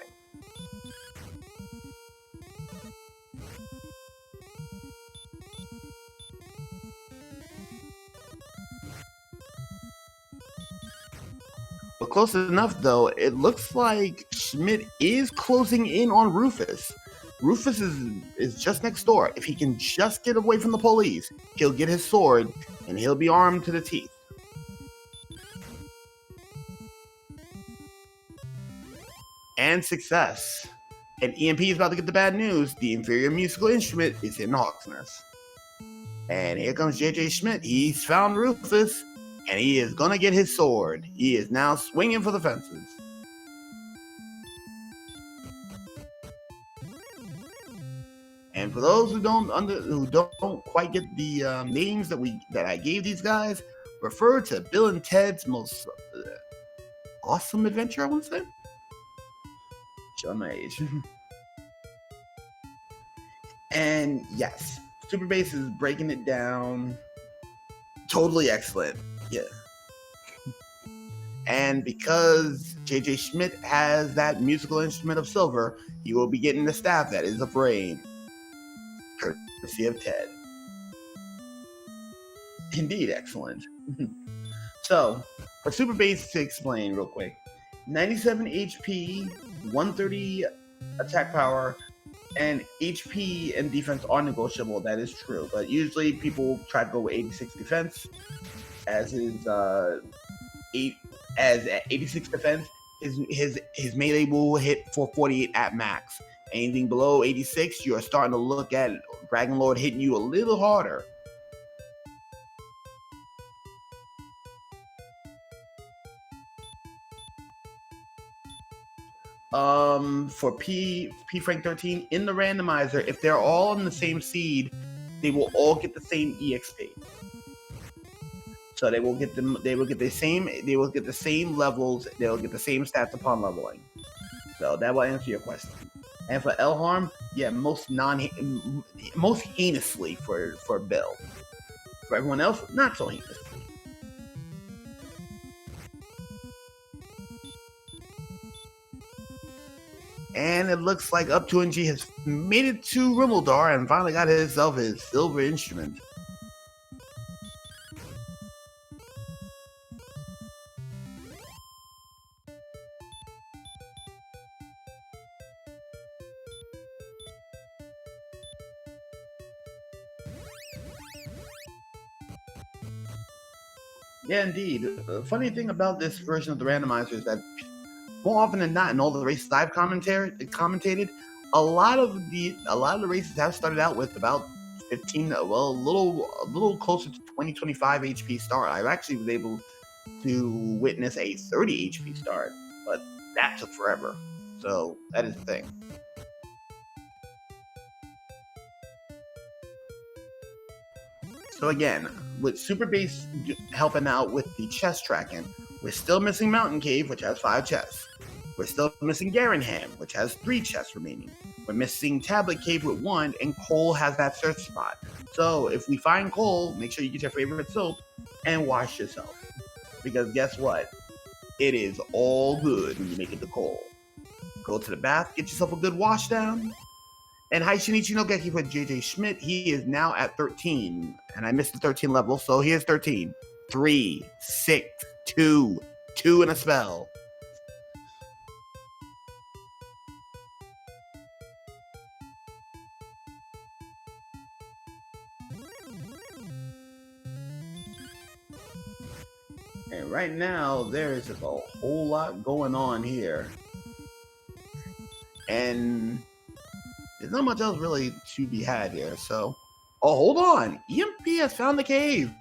But close enough, though, it looks like Schmidt is closing in on Rufus. Rufus is just next door. If he can just get away from the police, he'll get his sword, and he'll be armed to the teeth. And success. And EMP is about to get the bad news. The inferior musical instrument is in Hawksness. And here comes JJ Schmidt. He's found Rufus. And he is going to get his sword. He is now swinging for the fences. And for those who don't quite get the names that I gave these guys, refer to Bill and Ted's most awesome adventure, I want to say. Show my age. And yes, Super Bass is breaking it down. Totally excellent. Yeah. And because JJ Schmidt has that musical instrument of silver, he will be getting the staff that is of rain, courtesy of Ted. Indeed, excellent. So, for Super Bass to explain real quick, 97 HP, 130 attack power, and HP and defense are negotiable. That is true, but usually people try to go with 86 defense, as his 86 defense. His melee will hit for 48 at max. Anything below 86, you are starting to look at Dragon Lord hitting you a little harder. For P Frank 13 in the randomizer, if they're all on the same seed, they will all get the same EXP. So they will get the same levels, they will get the same stats upon leveling. So that will answer your question. And for Elharm, yeah, most heinously for Bill. For everyone else, not so heinously. And it looks like Up 2NG has made it to Rimmildar and finally got himself his silver instrument. Yeah, indeed. The funny thing about this version of the randomizer is that more often than not, in all the races I've commentated, a lot of the races have started out with about 15, a little closer to 20-25 HP start. I actually was able to witness a 30 HP start, but that took forever. So that is the thing. So again, with Super Bass helping out with the chest tracking, we're still missing Mountain Cave, which has 5 chests. We're still missing Garenham, which has 3 chests remaining. We're missing Tablet Cave with 1, and Cole has that search spot. So if we find Cole, make sure you get your favorite soap and wash yourself. Because guess what? It is all good when you make it to Cole. Go to the bath, get yourself a good wash down. And hi Shinichi no Geki for JJ Schmidt. He is now at 13. And I missed the 13 level, so here's 13. 3, 6, 2, 2 in a spell. And right now, there is just a whole lot going on here. And there's not much else really to be had here, so... Oh, hold on! EMP has found the cave!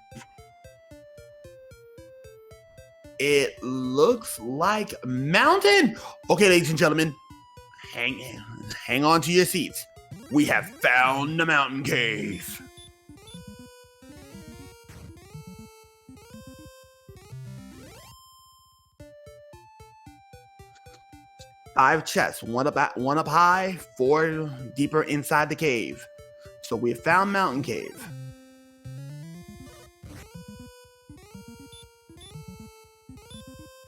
It looks like mountain! Okay, ladies and gentlemen, hang on to your seats. We have found the mountain cave! Five chests, one up high, 4 deeper inside the cave. So we have found Mountain Cave.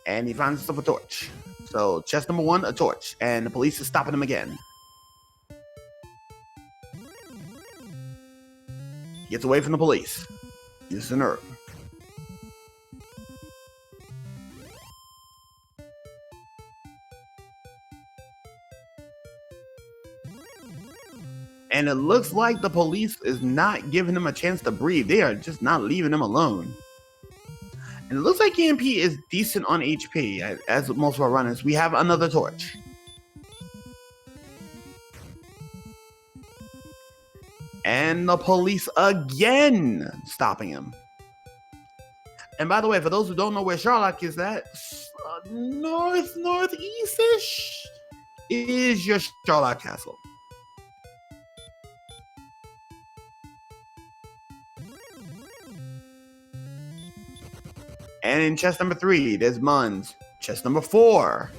And he finds himself a torch. So chest number 1, a torch. And the police is stopping him again. He gets away from the police. Uses an herb. And it looks like the police is not giving him a chance to breathe. They are just not leaving him alone. And it looks like EMP is decent on HP, as most of our runners. We have another torch. And the police again stopping him. And by the way, for those who don't know where Sherlock is at, northeast-ish is your Sherlock Castle. And in chest number 3, there's Mun's. Chest number 4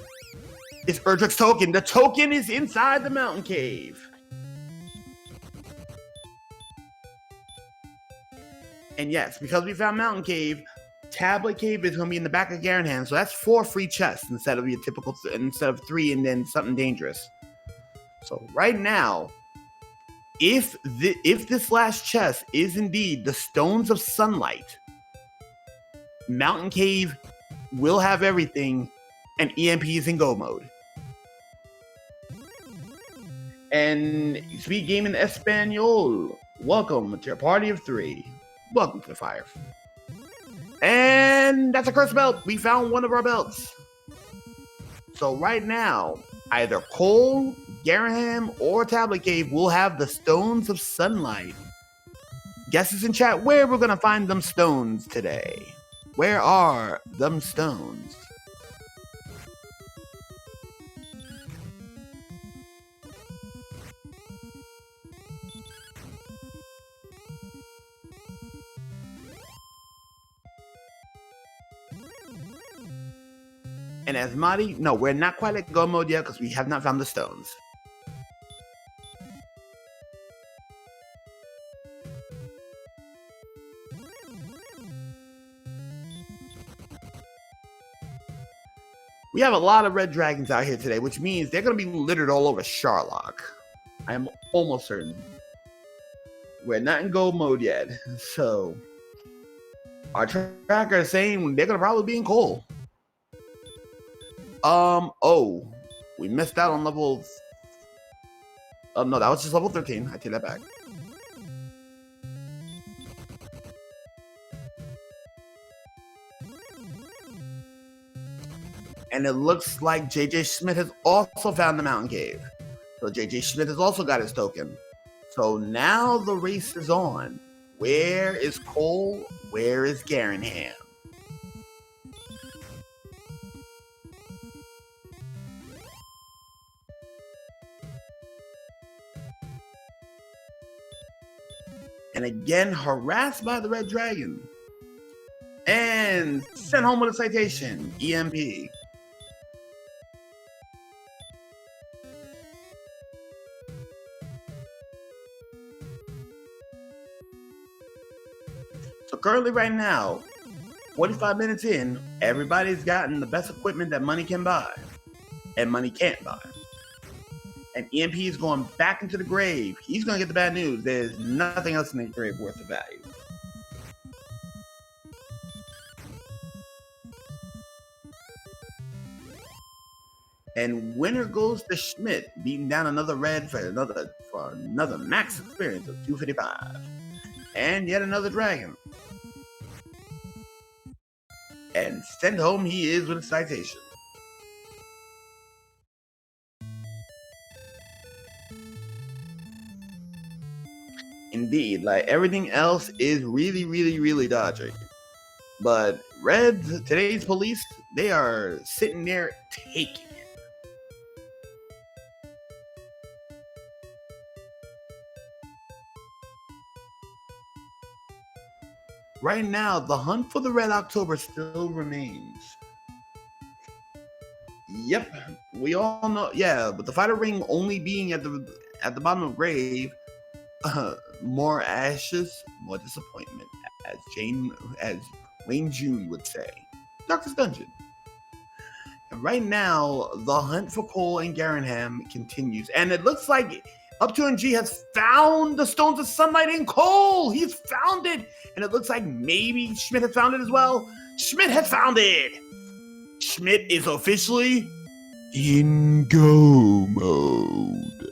is Erdrick's token. The token is inside the mountain cave. And yes, because we found Mountain Cave, Tablet Cave is going to be in the back of Garanham. So that's 4 free chests instead of your typical, instead of 3 and then something dangerous. So right now, if this last chest is indeed the Stones of Sunlight, Mountain Cave will have everything, and EMP is in go mode. And SpeedGaming Espanol, welcome to your party of 3. Welcome to the fire. And that's a curse belt. We found one of our belts. So right now, either Cole, Garaham, or Tablet Cave will have the Stones of Sunlight. Guesses in chat where we're going to find them stones today. Where are them stones? And as Marty, no, we're not quite at go mode yet because we have not found the stones. We have a lot of red dragons out here today, which means they're going to be littered all over Sherlock. I am almost certain. We're not in go mode yet, so our tracker is saying they're going to probably be in coal. Oh, we missed out on level. No, that was just level 13. I take that back. And it looks like JJ Schmidt has also found the mountain cave. So JJ Schmidt has also got his token. So now the race is on. Where is Cole? Where is Garanham? And again, harassed by the red dragon. And sent home with a citation, EMP. So currently right now, 45 minutes in, everybody's gotten the best equipment that money can buy and money can't buy. And EMP is going back into the grave. He's going to get the bad news. There's nothing else in the grave worth of value. And winner goes to Schmidt, beating down another red for another max experience of 255. And yet another dragon. And sent home he is with a citation. Indeed, like everything else is really, really, really dodgy. But Reds, today's police, they are sitting there taking it. Right now, the hunt for the Red October still remains. Yep, we all know. Yeah, but the fighter ring only being at the bottom of the grave, more ashes, more disappointment, as Wayne June would say. Doctor's Dungeon. And right now, the hunt for Cole and Garanham continues, and it looks like Up2NG has found the Stones of Sunlight in Cole. He's found it, and it looks like maybe Schmidt has found it as well. Schmidt has found it. Schmidt is officially in go mode.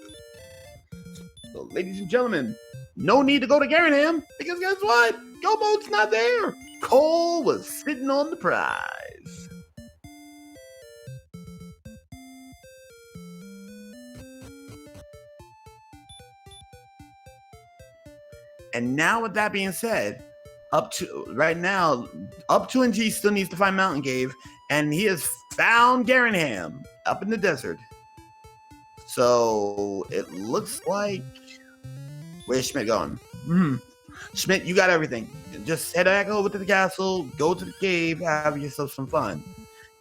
So, ladies and gentlemen, no need to go to Garanham, because guess what? Go mode's not there. Cole was sitting on the prize. And now, with that being said, Up2NG still needs to find Mountain Cave, and he has found Garanham up in the desert. So it looks like, where's Schmidt going? Schmidt, you got everything. Just head back over to the castle, go to the cave, have yourself some fun.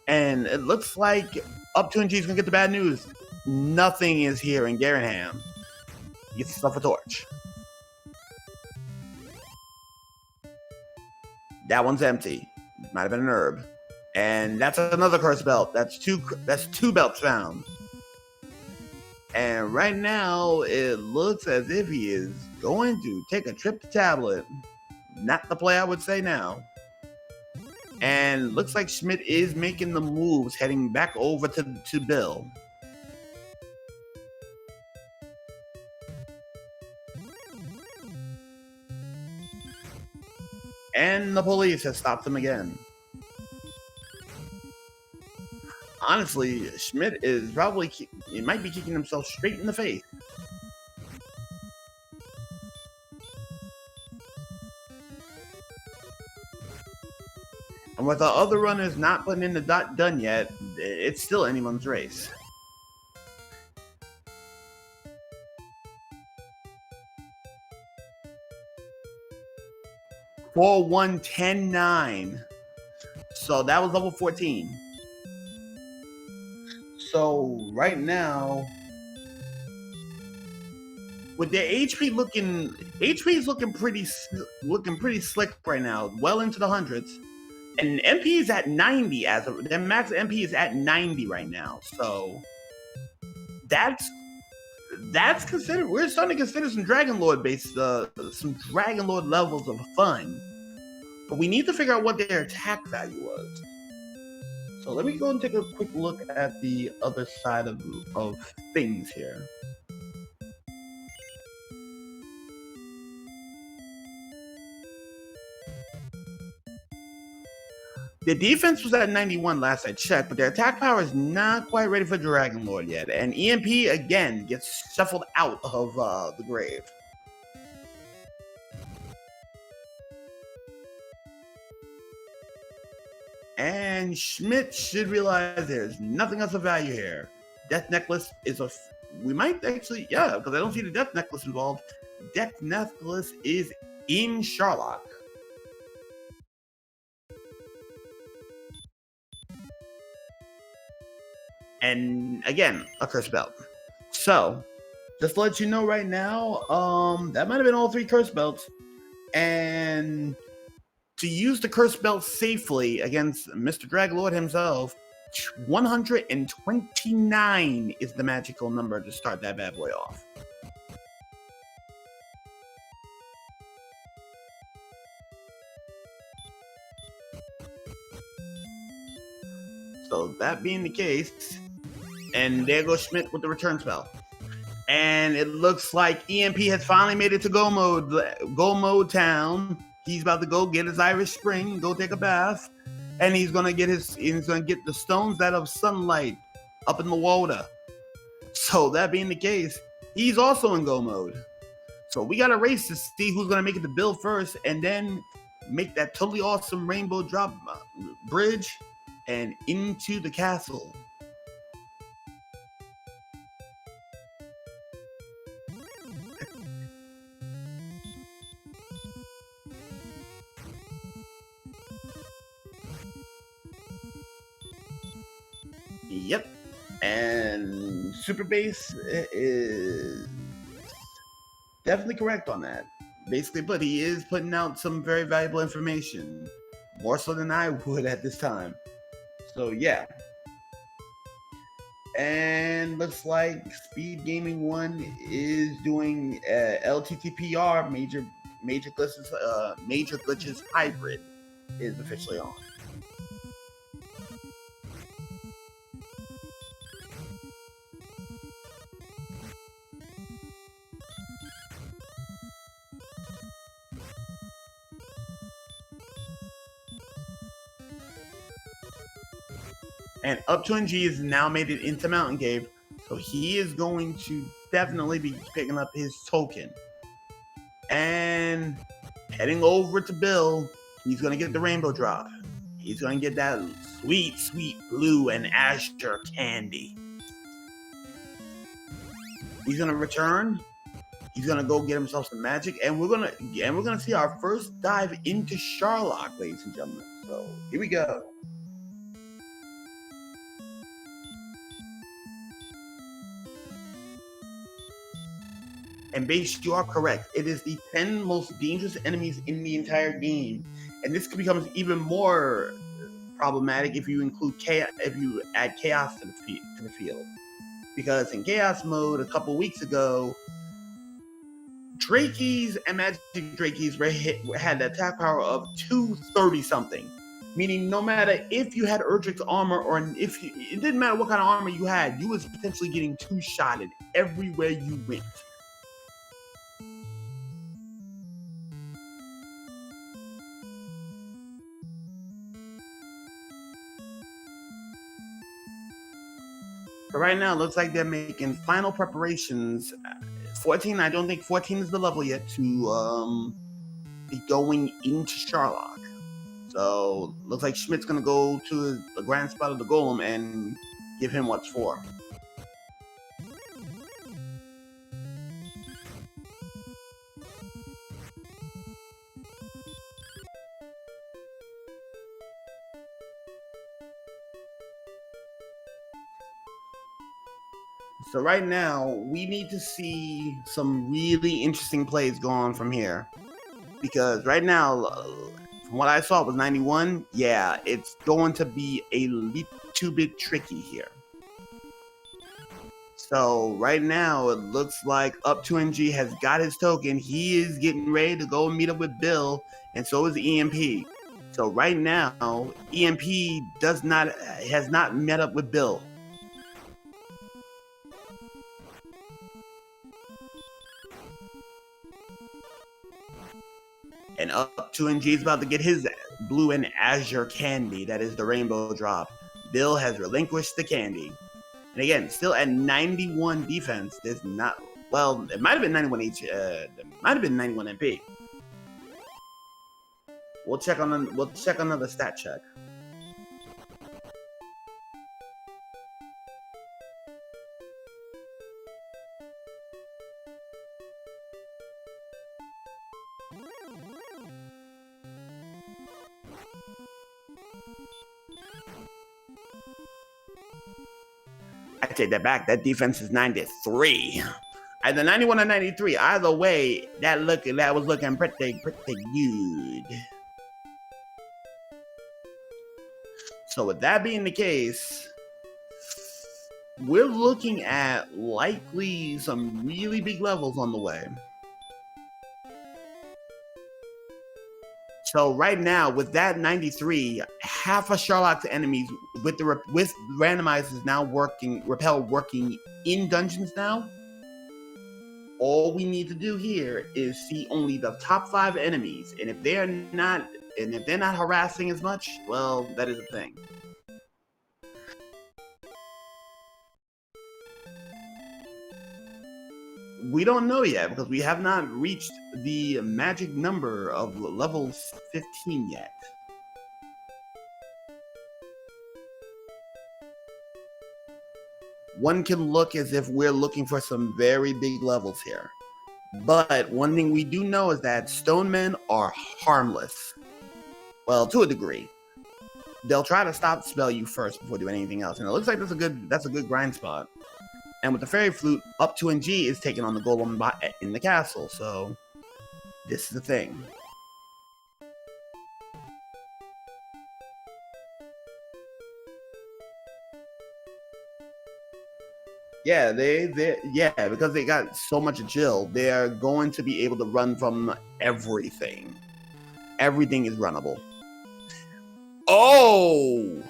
And it looks like Up2NG is gonna get the bad news. Nothing is here in Garanham. Get yourself a torch. That one's empty. Might have been an herb. And that's another curse belt. That's two belts found. And right now, it looks as if he is going to take a trip to Tablet. Not the play I would say now. And looks like Schmidt is making the moves, heading back over to Bill. And the police have stopped him again. Honestly, Schmidt is probably, he might be kicking himself straight in the face. And with the other runners not putting in the dot done yet, it's still anyone's race. For 110.9. So that was level 14. So right now, with their HP is looking pretty slick right now, well into the hundreds. And MP is at 90 their max MP is at 90 right now. So that's considered. We're starting to consider some Dragon Lord levels of fun. But we need to figure out what their attack value was. So let me go and take a quick look at the other side of things here. The defense was at 91 last I checked, but their attack power is not quite ready for Dragon Lord yet. And EMP, again, gets shuffled out of the grave. And Schmidt should realize there's nothing else of value here. Death Necklace is we might actually, yeah, because I don't see the Death Necklace involved. Death Necklace is in Sharlock. And again, a curse belt. So, just to let you know right now, that might have been all 3 curse belts. And To use the curse belt safely against Mr. Draglord himself, 129 is the magical number to start that bad boy off. So that being the case, and there goes Schmidt with the return spell. And it looks like EMP has finally made it to Go Mode Town. He's about to go get his Irish Spring, go take a bath, and he's gonna get the stones out of sunlight up in the water. So that being the case, he's also in Go Mode. So we got a race to see who's gonna make it to Bill first, and then make that totally awesome rainbow drop bridge and into the castle. Yep, and Super Bass is definitely correct on that. Basically, but he is putting out some very valuable information, more so than I would at this time. So yeah, and looks like SpeedGaming 1 is doing LTTPR major glitches hybrid is officially on. And Up2NG has now made it into Mountain Cave, so he is going to definitely be picking up his token. And heading over to Bill, he's going to get the rainbow drop. He's going to get that sweet, sweet blue and azure candy. He's going to return. He's going to go get himself some magic, and we're going to see our first dive into Sharlock, ladies and gentlemen. So here we go. And Base, you are correct. It is the 10 most dangerous enemies in the entire game, and this becomes even more problematic if you include chaos. If you add chaos to the field, because in chaos mode a couple weeks ago, Drakeys and Magic Drakeys had the attack power of 230 something, meaning no matter if you had Erdrick's armor or it didn't matter what kind of armor you had, you was potentially getting two-shotted everywhere you went. So right now, it looks like they're making final preparations. 14, I don't think 14 is the level yet to be going into Sharlock. So looks like Schmidt's gonna go to the grand spot of the Golem and give him what's for. So right now, we need to see some really interesting plays go on from here. Because right now, from what I saw, it was 91. Yeah, it's going to be a little bit tricky here. So right now, it looks like Up2NG has got his token. He is getting ready to go meet up with Bill, and so is EMP. So right now, EMP has not met up with Bill. And Up2NG is about to get his blue and azure candy. That is the rainbow drop. Bill has relinquished the candy. And again, still at 91 defense. There's not, well, it might have been 91 H. It might have been 91 MP. We'll check another stat check. I take that back. That defense is 93. Either 91 or 93. Either way, that was looking pretty good. So with that being the case, we're looking at likely some really big levels on the way. So right now, with that 93, half of Sherlock's enemies with randomizers now working, Repel working in dungeons now. All we need to do here is see only the top 5 enemies, and if they're not harassing as much, well, that is a thing. We don't know yet because we have not reached the magic number of level 15 yet. One can look as if we're looking for some very big levels here. But one thing we do know is that stone men are harmless. Well, to a degree. They'll try to stop spell you first before doing anything else. And it looks like that's a good grind spot. And with the fairy flute, up 2 and G is taking on the golem in the castle. So this is the thing. Yeah, because they got so much agil, they are going to be able to run from everything. Everything is runnable. Oh!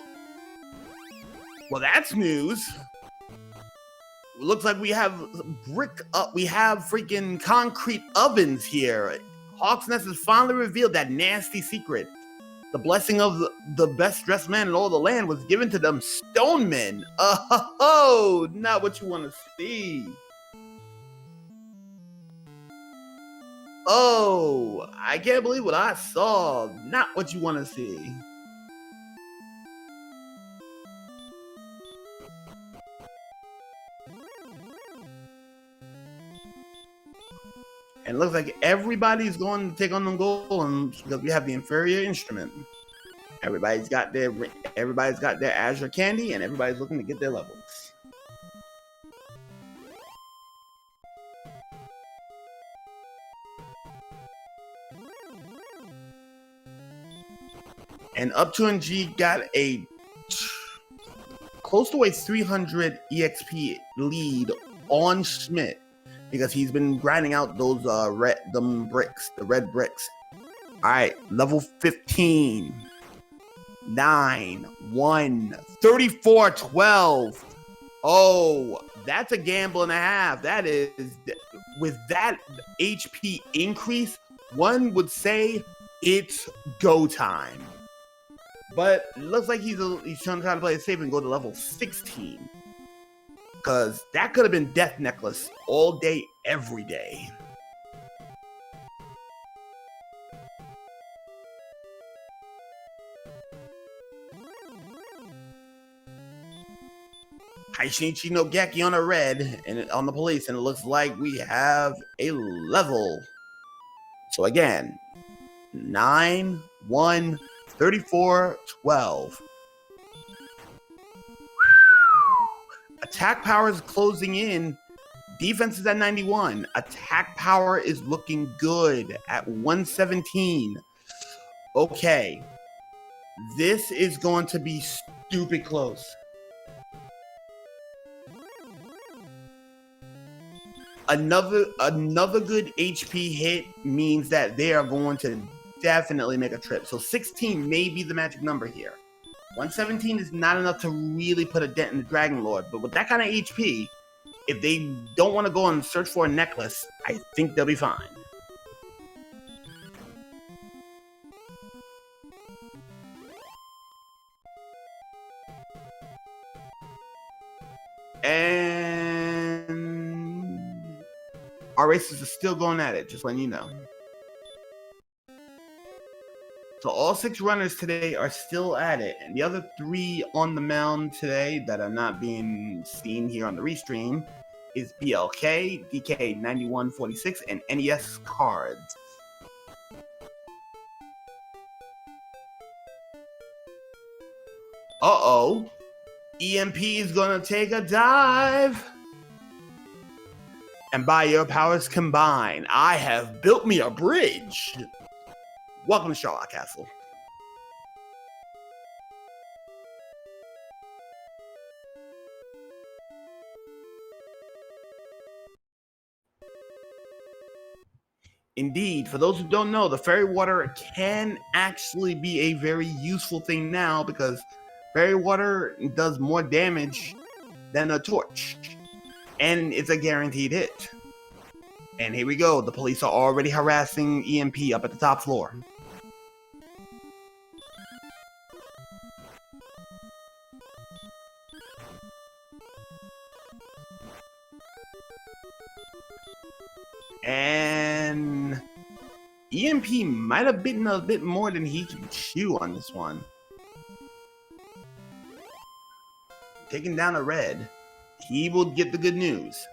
Well, that's news. Looks like we have we have freaking concrete ovens here. Hawksness has finally revealed that nasty secret. The blessing of the best dressed man in all the land was given to them stone men. Oh, not what you want to see. Oh, I can't believe what I saw. Not what you want to see. And it looks like everybody's going to take on them golems because we have the inferior instrument. Everybody's got their Azure candy, and everybody's looking to get their levels. And up 2 and G got a close to a 300 EXP lead on Schmidt, because he's been grinding out those the red bricks. All right, level 15. 9, 1, 34, 12. Oh, that's a gamble and a half. That is, with that HP increase, one would say it's go time. But it looks like he's trying to play it safe and go to level 16. Because that could have been Death Necklace all day, every day. Haishichi no Geki on a red and on the police, and it looks like we have a level. So again, 9, 1, 34, 12. Attack power is closing in. Defense is at 91. Attack power is looking good at 117. Okay. This is going to be stupid close. Another good HP hit means that they are going to definitely make a trip. So 16 may be the magic number here. 117 is not enough to really put a dent in the Dragon Lord, but with that kind of HP, if they don't want to go and search for a necklace, I think they'll be fine. And our racers are still going at it, just letting you know. So all 6 runners today are still at it, and the other 3 on the mound today that are not being seen here on the restream is BLK, DK9146, and NES Cards. Uh-oh. EMP is gonna take a dive. And by your powers combined, I have built me a bridge. Welcome to Sherlock Castle. Indeed, for those who don't know, the fairy water can actually be a very useful thing now because fairy water does more damage than a torch, and it's a guaranteed hit. And here we go, the police are already harassing EMP up at the top floor. And EMP might have bitten a bit more than he can chew on this one. Taking down a red, he will get the good news.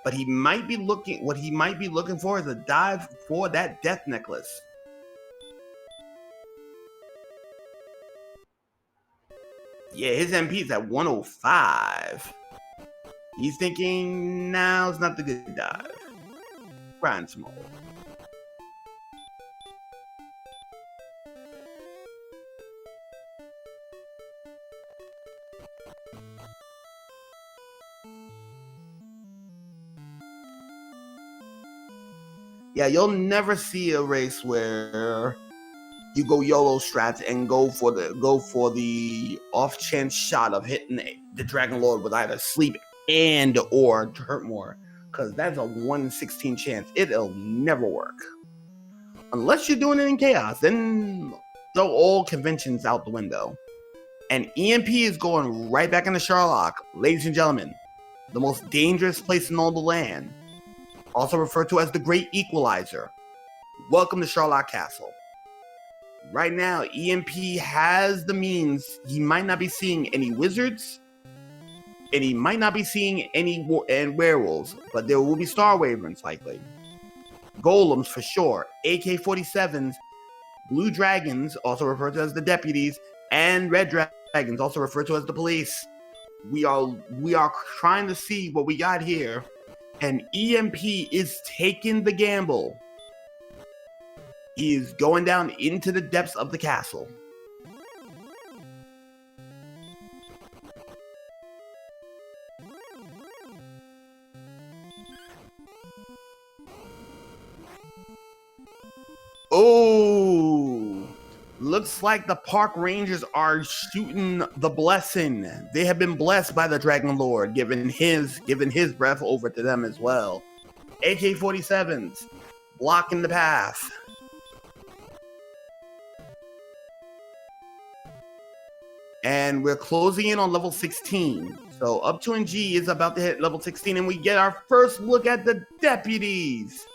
But he might be looking, what he might be looking for is a dive for that death necklace. Yeah, his MP is at 105. He's thinking now's not the good dive. Grind some more. Yeah, you'll never see a race where you go YOLO strats and go for the off chance shot of hitting the Dragon Lord with either sleep and or hurt more, because that's a 1 in 16 chance. It'll never work unless you're doing it in chaos. Then throw all conventions out the window. And EMP is going right back into Sherlock, ladies and gentlemen, the most dangerous place in all the land, also referred to as the Great Equalizer. Welcome to Sherlock Castle. Right now, EMP has the means. He might not be seeing any wizards, and he might not be seeing any werewolves, but there will be Star Wyverns likely. Golems for sure, AK-47s, blue dragons, also referred to as the deputies, and red dragons, also referred to as the police. We are trying to see what we got here, and EMP is taking the gamble. He is going down into the depths of the castle. Oh, looks like the park rangers are shooting the blessing. They have been blessed by the Dragon Lord, giving his breath over to them as well. AK-47s blocking the path. And we're closing in on level 16. So up to and G is about to hit level 16, and we get our first look at the deputies.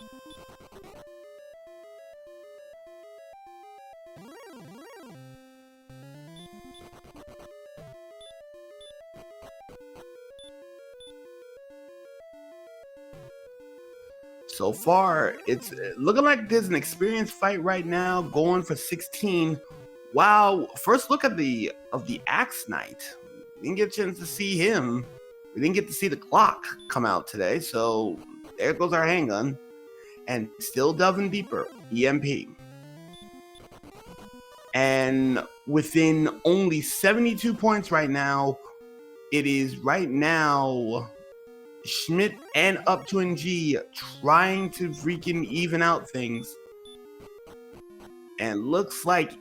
So far, it's looking like there's an experienced fight right now going for 16. Wow, first look at the Axe Knight. We didn't get a chance to see him. We didn't get to see the clock come out today, so there goes our handgun. And still delving deeper, EMP. And within only 72 points right now, it is right now Schmidt and up to NG trying to freaking even out things. And looks like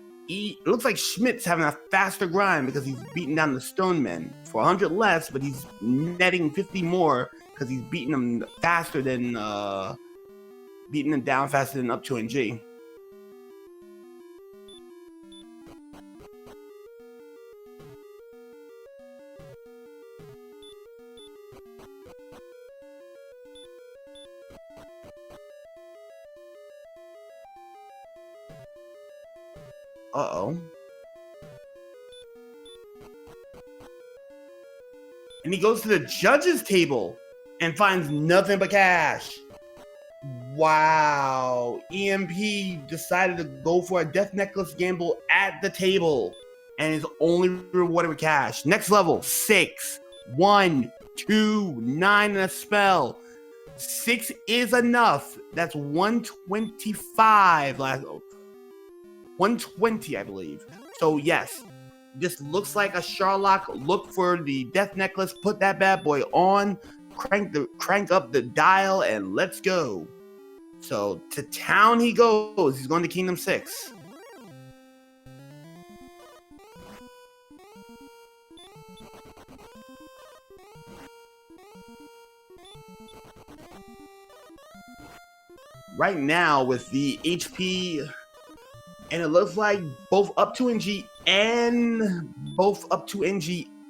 Schmidt's having a faster grind because he's beating down the stone men for 100 less, but he's netting 50 more because he's beating them faster than beating them down faster than up to NG. Uh-oh. And he goes to the judge's table and finds nothing but cash. Wow. EMP decided to go for a death necklace gamble at the table and is only rewarded with cash. Next level, 6, 1, 2, 9, and a spell. 6 is enough. That's 125 last. 120, I believe. So yes, this looks like a Sherlock. Look for the death necklace. Put that bad boy on. Crank up the dial and let's go. So to town he goes. He's going to Kingdom 6. Right now with the HP, and it looks like both up to NG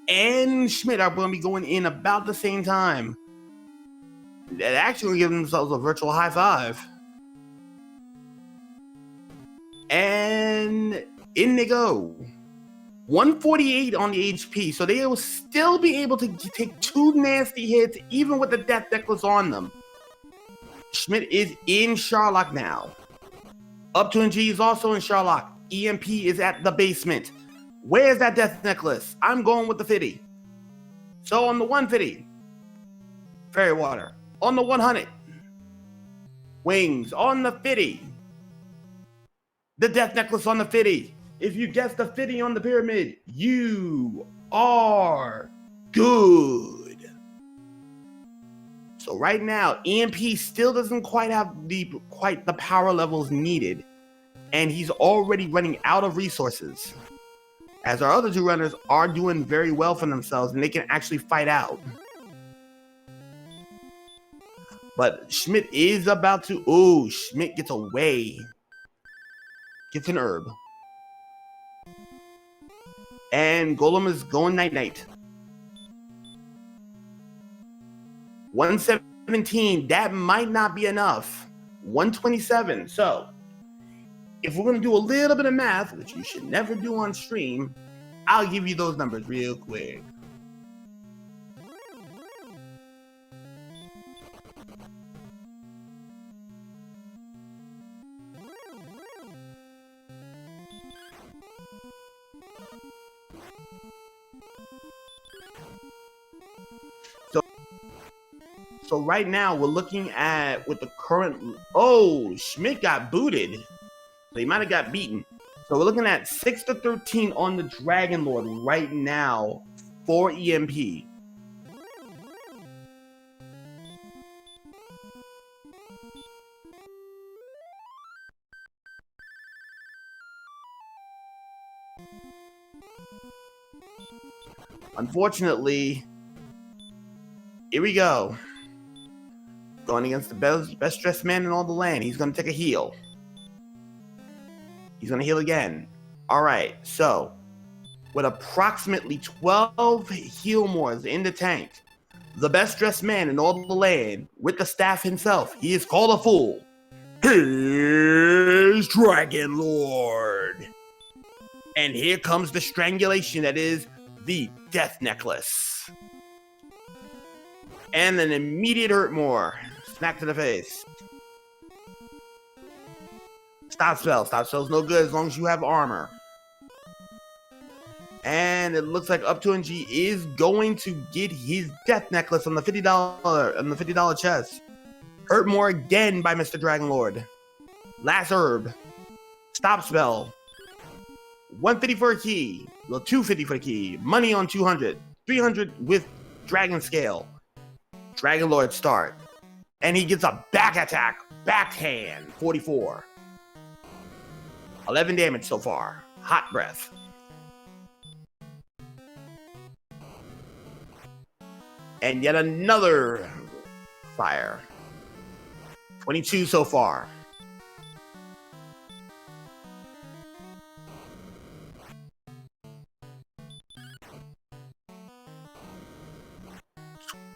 and Schmidt are going to be going in about the same time. They're actually giving themselves a virtual high five. And in they go. 148 on the HP, so they will still be able to take 2 nasty hits even with the death necklace on them. Schmidt is in Sherlock now. Up to NG is also in Sherlock. EMP is at the basement. Where's that death necklace? I'm going with the 50. So on the 150, Fairy Water. On the 100, Wings. On the 50, the death necklace on the 50. If you guess the 50 on the pyramid, you are good. So right now, EMP still doesn't quite have the power levels needed, and he's already running out of resources. As our other 2 runners are doing very well for themselves, and they can actually fight out. But Schmidt is about to. Oh, Schmidt gets away. Gets an herb. And Golem is going night-night. 117. That might not be enough. 127. So, if we're going to do a little bit of math, which you should never do on stream, I'll give you those numbers real quick. So right now we're looking at with the current. Oh, Schmidt got booted. So he might have got beaten. So we're looking at 6-13 on the Dragon Lord right now for EMP. Unfortunately, here we go. Going against the best dressed man in all the land. He's going to take a heal. He's going to heal again. All right, so with approximately 12 heal mores in the tank, the best dressed man in all the land, with the staff himself, he is called a fool. Here's Dragon Lord. And here comes the strangulation that is the death necklace. And an immediate hurt more. Smack to the face. Stop spell. Stop spell's no good as long as you have armor. And it looks like Up to NG is going to get his death necklace on the $50 chest. Hurt more again by Mr. Dragon Lord. Last herb. Stop spell. 150 for a key. Well, 250 for the key. Money on 200. 300 with Dragon Scale. Dragon Lord start. And he gets a back attack. Backhand. 44. 11 damage so far. Hot breath. And yet another fire. 22 so far.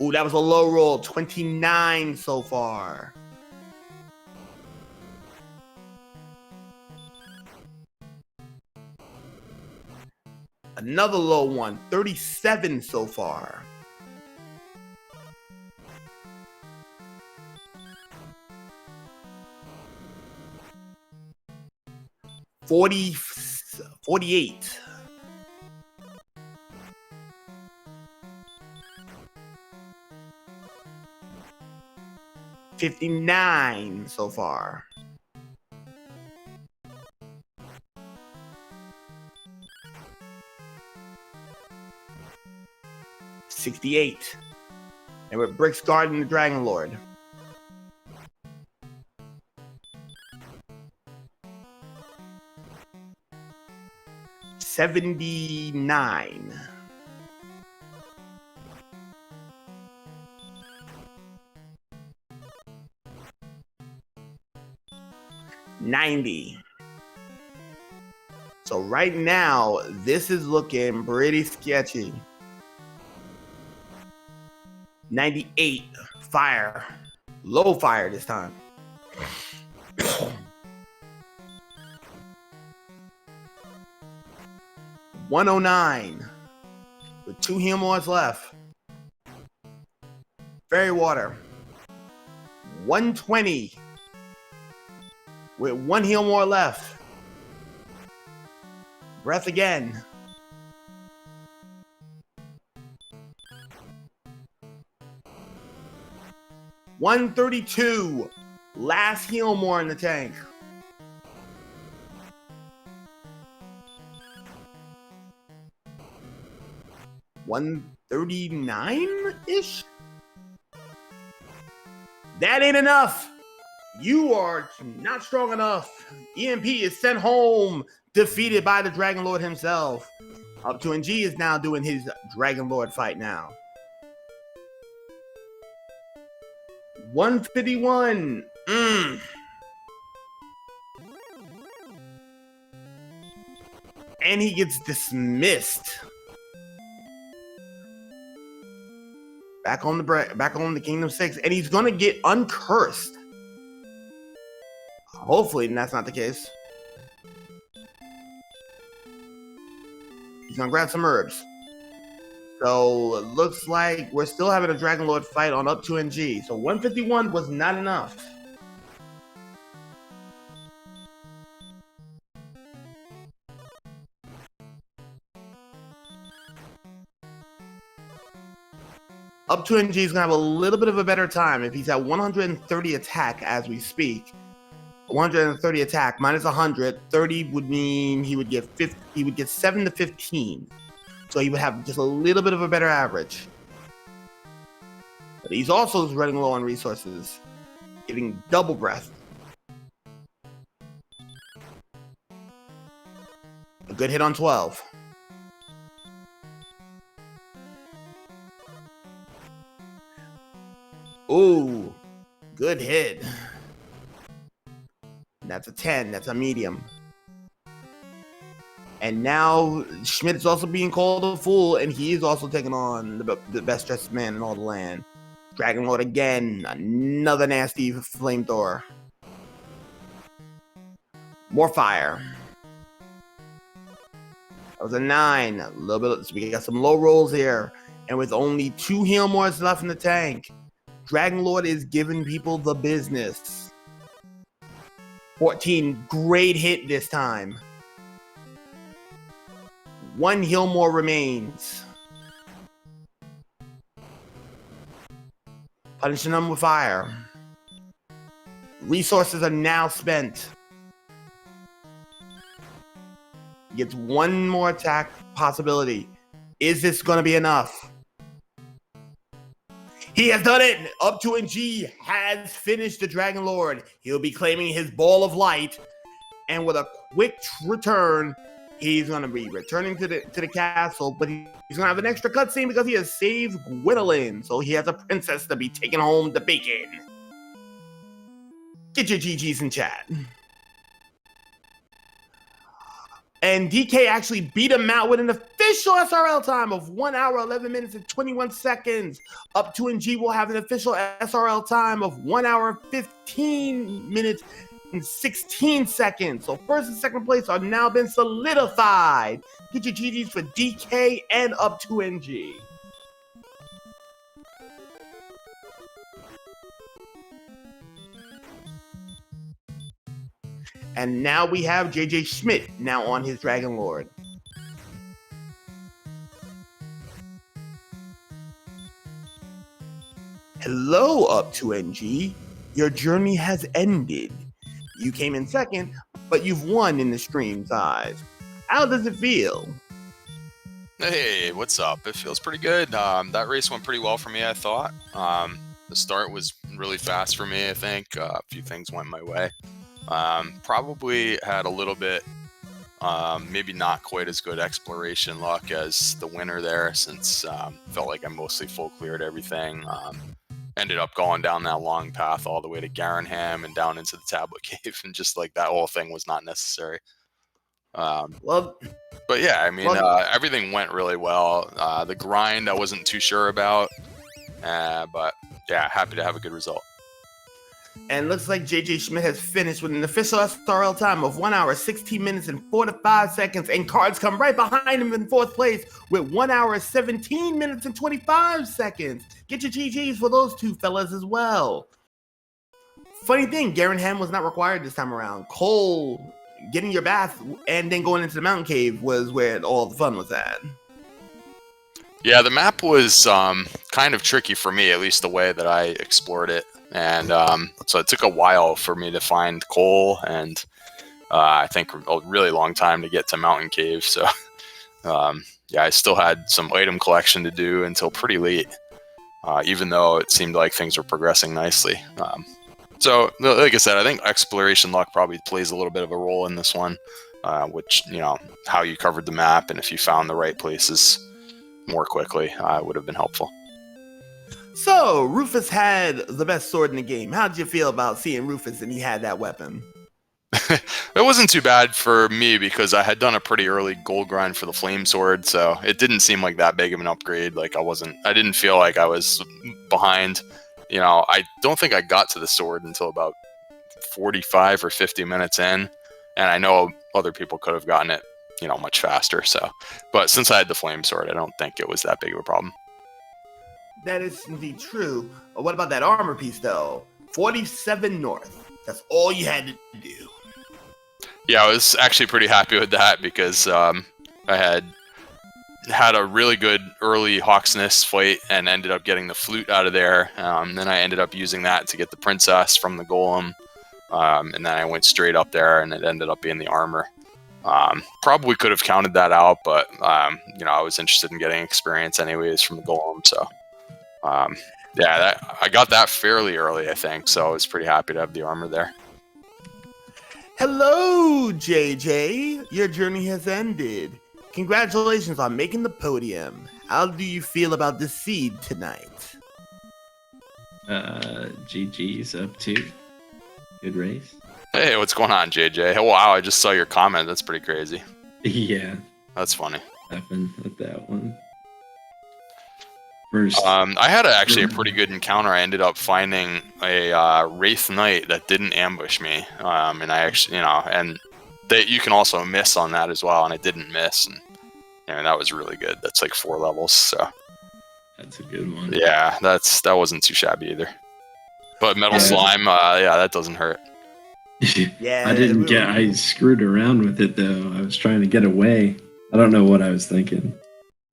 Ooh, that was a low roll. 29 so far. Another low one. 37 so far. $48. 59 so far. $68. And with Bricks guarding the Dragon Lord. 79. 90. So right now, this is looking pretty sketchy. 98. Fire. Low fire this time. 109. With 2 Healmores left. Fairy Water. 120. With 1 Healmore left. Breath again. 132. Last Healmore in the tank. 139-ish? That ain't enough. You are not strong enough. EMP is sent home, defeated by the Dragon Lord himself. Up to NG is now doing his Dragon Lord fight now. 151. And he gets dismissed. Back on the Kingdom 6, and he's gonna get uncursed. Hopefully, that's not the case. He's gonna grab some herbs. So it looks like we're still having a Dragon Lord fight on up to NG. So 151 was not enough. Up to NG is going to have a little bit of a better time if he's at 130 attack as we speak. 130 attack minus 100, 30 would mean he would get 50, he would get 7 to 15. So he would have just a little bit of a better average. But he's also running low on resources, getting double breath. A good hit on 12. Ooh, good hit. That's a 10. That's a medium. And now Schmidt is also being called a fool, and he is also taking on the best dressed man in all the land. Dragon Lord again. Another nasty flamethrower. More fire. That was a 9. A little bit. So we got some low rolls here. And with only 2 Healmores left in the tank, Dragon Lord is giving people the business. 14, great hit this time. 1 Healmore remains. Punishing them with fire. Resources are now spent. Gets 1 more attack possibility. Is this going to be enough? He has done it! Up to NG has finished the Dragon Lord. He'll be claiming his ball of light. And with a quick return, he's going to be returning to the castle. But he's going to have an extra cutscene because he has saved Gwendolyn. So he has a princess to be taking home the bacon. Get your GGs in chat. And DK actually beat him out with an official SRL time of 1 hour, 11 minutes, and 21 seconds. Up to NG will have an official SRL time of 1 hour, 15 minutes, and 16 seconds. So first and second place are now been solidified. Get your GGs for DK and Up to NG. And now we have JJ Schmidt now on his Dragon Lord. Hello, Up to NG. Your journey has ended. You came in second, but you've won in the stream's eyes. How does it feel? Hey, what's up? It feels pretty good. That race went pretty well for me, I thought. The start was really fast for me, I think. A few things went my way. Probably had a little bit Maybe not quite as good exploration luck as the winner there, since felt like I mostly full cleared everything. Ended up going down that long path all the way to Garenham and down into the Tablet Cave, and just like that whole thing was not necessary. Well, But yeah, I mean, well, everything went really well. The grind I wasn't too sure about, but yeah, happy to have a good result. and looks like JJ Schmidt has finished with an official SRL time of 1 hour, 16 minutes, and 45 seconds. And Cards come right behind him in fourth place with 1 hour, 17 minutes, and 25 seconds. Get your GGs for those two fellas as well. Funny thing, Garenham was not required this time around. Cole getting your bath and then going into the mountain cave was where all the fun was at. Yeah, the map was kind of tricky for me, at least the way that I explored it. And so it took a while for me to find coal, and I think a really long time to get to Mountain Cave. So yeah, I still had some item collection to do until pretty late, even though it seemed like things were progressing nicely. So like I said, I think exploration luck probably plays a little bit of a role in this one, which, you know, how you covered the map and if you found the right places more quickly would have been helpful. So, Rufus had the best sword in the game. How did you feel about seeing Rufus and he had that weapon? It wasn't too bad for me because I had done a pretty early gold grind for the flame sword, so it didn't seem like that big of an upgrade. Like I didn't feel like I was behind. You know, I don't think I got to the sword until about 45 or 50 minutes in, and I know other people could have gotten it, you know, much faster. So, but since I had the flame sword, I don't think it was that big of a problem. That is indeed true. What about that armor piece, though? 47 north. That's all you had to do. Yeah, I was actually pretty happy with that because I had a really good early Hawk's Nest fight and ended up getting the flute out of there. Then I ended up using that to get the princess from the golem. And then I went straight up there and it ended up being the armor. Probably could have counted that out, but you know, I was interested in getting experience anyways from the golem. So yeah, I got that fairly early, I think. So I was pretty happy to have the armor there. Hello, JJ. Your journey has ended. Congratulations on making the podium. How do you feel about the seed tonight? GG's up to. Good race. Hey, what's going on, JJ? Oh, wow, I just saw your comment. That's pretty crazy. Yeah. That's funny. Happened with that one. First. I had actually a pretty good encounter. I ended up finding a Wraith Knight that didn't ambush me. And I actually, you know, and you can also miss on that as well, and I didn't miss. And that was really good. That's like 4 levels, so. That's a good one. Yeah, that wasn't too shabby either. But Metal Slime, yeah, that doesn't hurt. Yeah, I screwed around with it though. I was trying to get away. I don't know what I was thinking.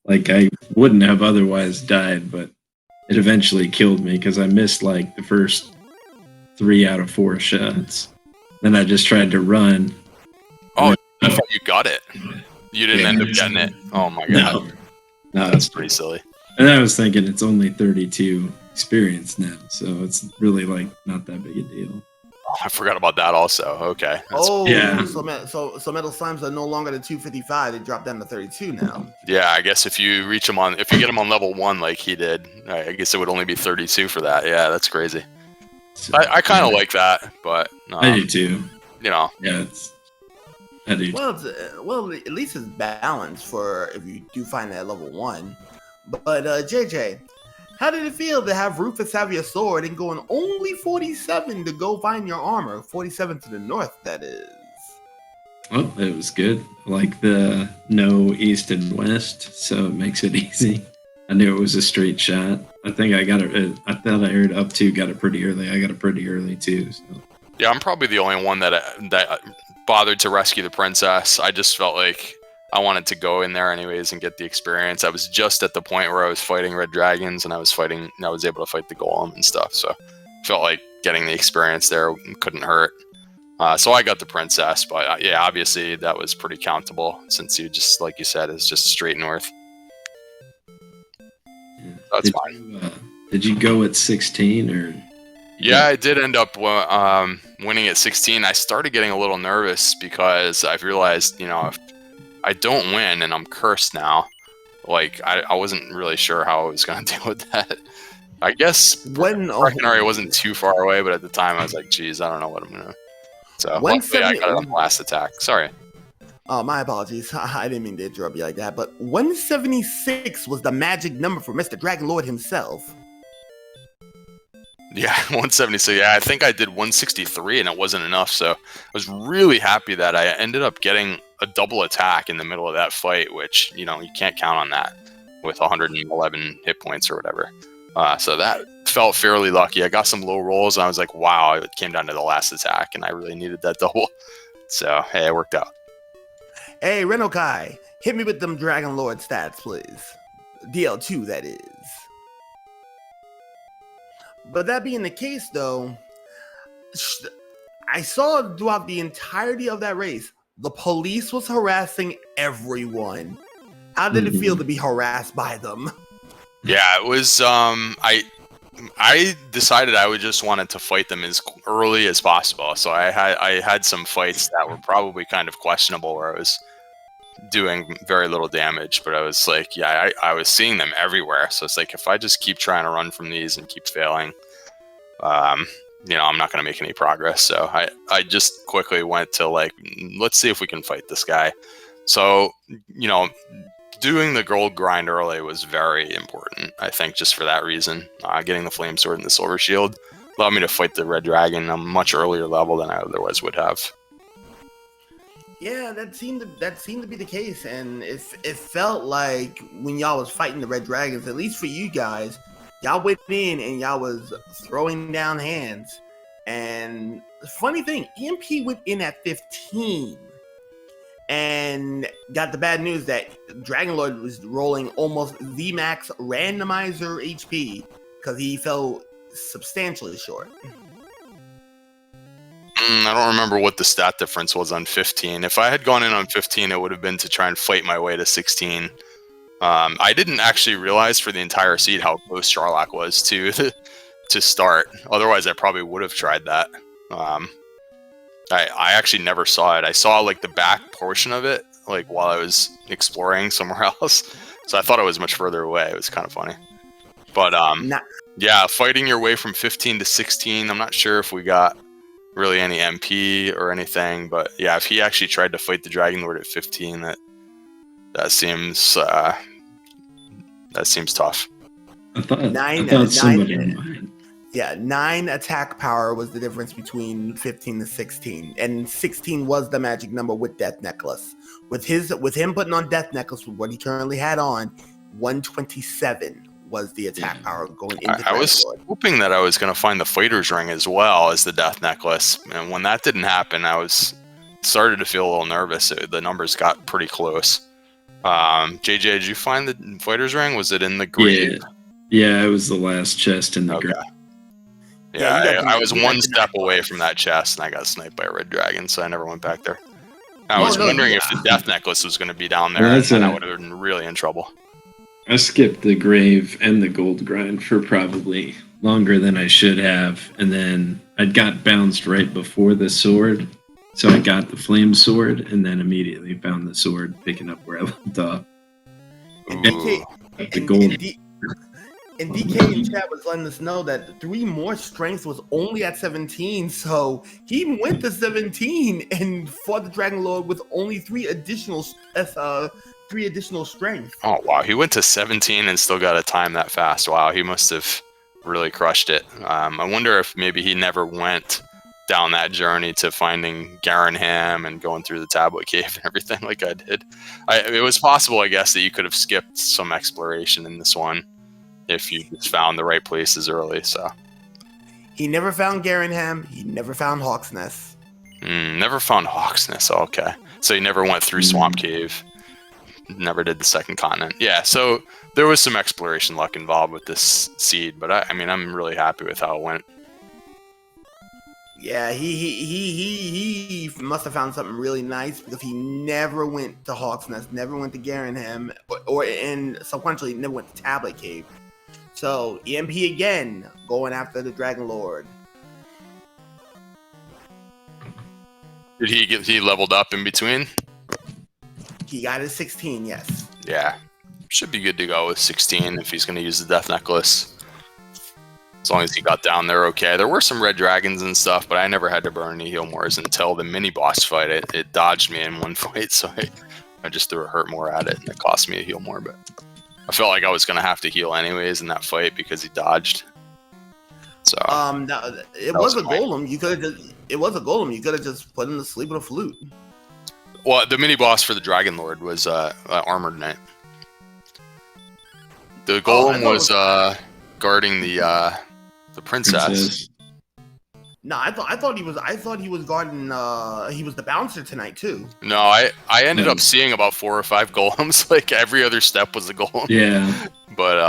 Like I wouldn't have otherwise died, but it eventually killed me because I missed like the first 3 out of 4 shots. Then I just tried to run. Oh, I thought you got it. You didn't end up getting it. Oh my god. No, that's pretty silly. And I was thinking it's only 32 experience now, so it's really like not that big a deal. Oh, I forgot about that also. Okay. Yeah. So Metal Slimes are no longer the 255. They dropped down to 32 now. Yeah, I guess if you get him on level 1 like he did, I guess it would only be 32 for that. Yeah, that's crazy. So, I kind of like that, but I do too. You know. Yeah, I do. Well, at least it's balanced for if you do find that level 1. But JJ, how did it feel to have Rufus have your sword and going only 47 to go find your armor? 47 to the north, that is. Well, it was good. I like the no east and west, so it makes it easy. I knew it was a straight shot. I think I got it. I thought I heard up to got it pretty early. I got it pretty early too. So. Yeah, I'm probably the only one that bothered to rescue the princess. I just felt like I wanted to go in there anyways and get the experience. I was just at the point where I was fighting red dragons and I was able to fight the golem and stuff. So I felt like getting the experience there couldn't hurt. So I got the princess, but yeah, obviously that was pretty countable since you just, like you said, is just straight north. Yeah. That's fine. Did you go at 16 or Yeah, I did end up winning at 16. I started getting a little nervous because I've realized, if I don't win and I'm cursed now, like I wasn't really sure how I was going to deal with that. I guess Breckenary wasn't too far away, but at the time I was like, geez, I don't know what I'm going to. So luckily I got it on the last attack. Sorry. Oh, my apologies. I didn't mean to interrupt you like that, but 176 was the magic number for Mr. Dragon Lord himself. Yeah, 176. Yeah, I think I did 163 and it wasn't enough. So I was really happy that I ended up getting a double attack in the middle of that fight, which, you can't count on that with 111 hit points or whatever. So that felt fairly lucky. I got some low rolls and I was like, wow, it came down to the last attack and I really needed that double. So, hey, it worked out. Hey, Renokai, hit me with them Dragon Lord stats, please. DL2, that is. But that being the case, though, I saw throughout the entirety of that race, the police was harassing everyone. How did it feel to be harassed by them? Yeah, it was. I decided I would just wanted to fight them as early as possible. So I had some fights that were probably kind of questionable, where I was doing very little damage, but I was like, yeah, I was seeing them everywhere. So it's like, if I just keep trying to run from these and keep failing, I'm not going to make any progress. So I just quickly went to like, let's see if we can fight this guy. So, doing the gold grind early was very important. I think just for that reason, getting the flame sword and the silver shield allowed me to fight the red dragon a much earlier level than I otherwise would have. Yeah, that seemed to be the case, and it felt like when y'all was fighting the red dragons, at least for you guys, y'all went in and y'all was throwing down hands. And the funny thing, EMP went in at 15 and got the bad news that Dragon Lord was rolling almost VMAX randomizer HP because he fell substantially short. I don't remember what the stat difference was on 15. If I had gone in on 15, it would have been to try and fight my way to 16. I didn't actually realize for the entire seed how close Charlock was to start. Otherwise, I probably would have tried that. I actually never saw it. I saw like the back portion of it, like while I was exploring somewhere else. So I thought it was much further away. It was kind of funny. But yeah, fighting your way from 15 to 16. I'm not sure if we got really any MP or anything, but yeah, if he actually tried to fight the Dragon Lord at 15, that seems tough. I thought somebody might. Yeah, 9 attack power was the difference between 15 to 16, and 16 was the magic number with Death Necklace. With him putting on Death Necklace with what he currently had on, 127 was the attack power going into. I was hoping that I was going to find the Fighter's Ring as well as the Death Necklace, and when that didn't happen, I started to feel a little nervous. The numbers got pretty close. JJ, did you find the Fighter's Ring? Was it in the grave? Yeah, it was the last chest in the grave. Yeah, I was one step away from that chest, and I got sniped by a red dragon, so I never went back there. I was wondering if the Death Necklace was going to be down there, and I would have been really in trouble. I skipped the grave and the gold grind for probably longer than I should have, and then I got bounced right before the sword, so I got the flame sword, and then immediately found the sword, picking up where I left off. The gold. And DK in chat was letting us know that 3 more strength was only at 17, so he went to 17 and fought the Dragon Lord with only 3 additional strength. Oh wow, he went to 17 and still got a time that fast. Wow, he must have really crushed it. I wonder if maybe he never went down that journey to finding Garenham and going through the tablet cave and everything like I did. It was possible, I guess, that you could have skipped some exploration in this one if you just found the right places early. So he never found Garenham. He never found Hawk's Nest. Never found Hawk's Nest. Okay, so he never went through Swamp Cave. Never did the second continent. Yeah, so there was some exploration luck involved with this seed, but I mean, I'm really happy with how it went. Yeah, he must have found something really nice because he never went to Hawk's Nest, never went to Garenham, and sequentially never went to Tablet Cave. So EMP again going after the Dragon Lord. Did he leveled up in between? He got his 16, yes. Yeah. Should be good to go with 16 if he's going to use the Death Necklace. As long as he got down there okay. There were some red dragons and stuff, but I never had to burn any heal mores until the mini boss fight. It dodged me in one fight, so I just threw a hurt more at it, and it cost me a heal more. But I felt like I was going to have to heal anyways in that fight because he dodged. So it was a golem. You could have just You could have just put him to sleep with a flute. Well, the mini boss for the Dragon Lord was Armored Knight. The golem was guarding the princess. No, I thought he was guarding. He was the bouncer tonight too. No, I ended up seeing about 4 or 5 golems. Like every other step was a golem. Yeah. But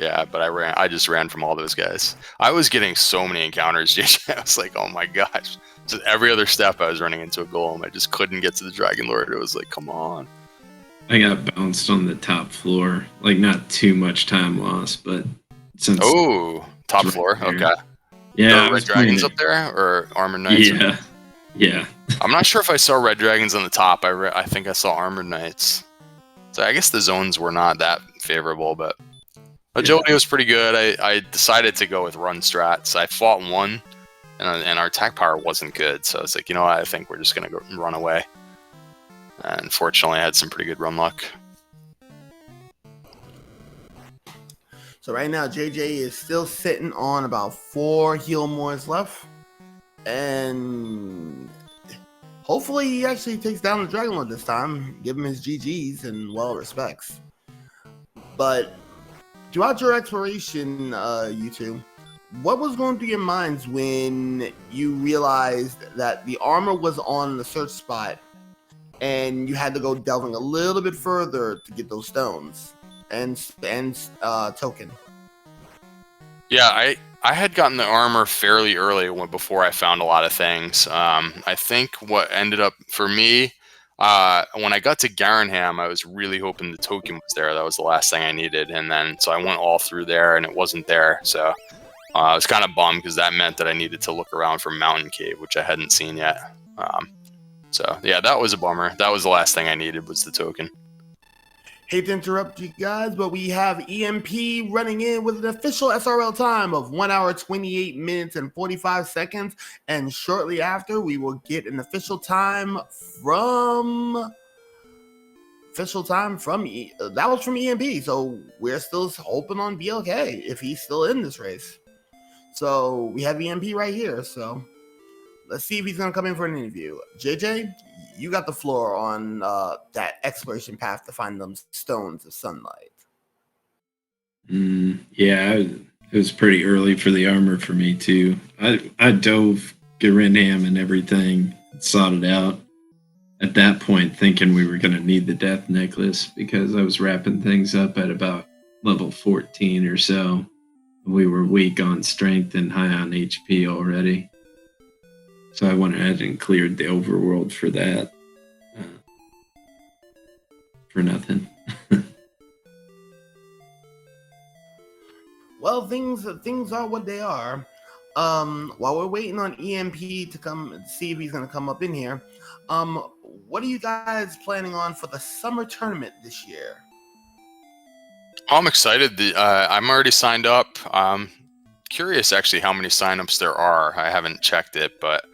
I just ran from all those guys. I was getting so many encounters, JJ. I was like, oh my gosh. Just every other step I was running into a golem. I just couldn't get to the Dragon Lord. It was like, come on. I got bounced on the top floor. Like, not too much time lost, but since... Oh, top floor? There. Okay. Yeah. Red dragons up there? Or Armored Knights? Yeah. Yeah. I'm not sure if I saw red dragons on the top. I think I saw Armored Knights. So I guess the zones were not that favorable, but agility was pretty good. I decided to go with run strats. I fought one, and our attack power wasn't good. So it's like, you know what? I think we're just going to go run away. And fortunately, I had some pretty good run luck. So right now, JJ is still sitting on about 4 heal mores left. And hopefully he actually takes down the Dragon Lord this time. Give him his GGs and well respects. But throughout your exploration, you two, what was going through your minds when you realized that the armor was on the search spot and you had to go delving a little bit further to get those stones and token? Yeah, I had gotten the armor fairly early before I found a lot of things. I think what ended up for me, when I got to Garanham, I was really hoping the token was there. That was the last thing I needed. And then, so I went all through there and it wasn't there. So I was kind of bummed because that meant that I needed to look around for Mountain Cave, which I hadn't seen yet. So yeah, that was a bummer. That was the last thing I needed was the token. Hate to interrupt you guys, but we have EMP running in with an official SRL time of 1 hour, 28 minutes, and 45 seconds. And shortly after, we will get an official time from that was from EMP. So we're still hoping on BLK if he's still in this race. So we have EMP right here. So let's see if he's going to come in for an interview. JJ, you got the floor on that exploration path to find them stones of sunlight. Yeah, it was pretty early for the armor for me, too. I dove Garindham and everything, sought it out. At that point, thinking we were going to need the Death Necklace because I was wrapping things up at about level 14 or so. We were weak on strength and high on HP already. So I went ahead and cleared the overworld for that. For nothing. Well, things are what they are. While we're waiting on EMP to come see if he's going to come up in here, what are you guys planning on for the summer tournament this year? I'm excited. I'm already signed up. Curious actually how many signups there are. I haven't checked it, but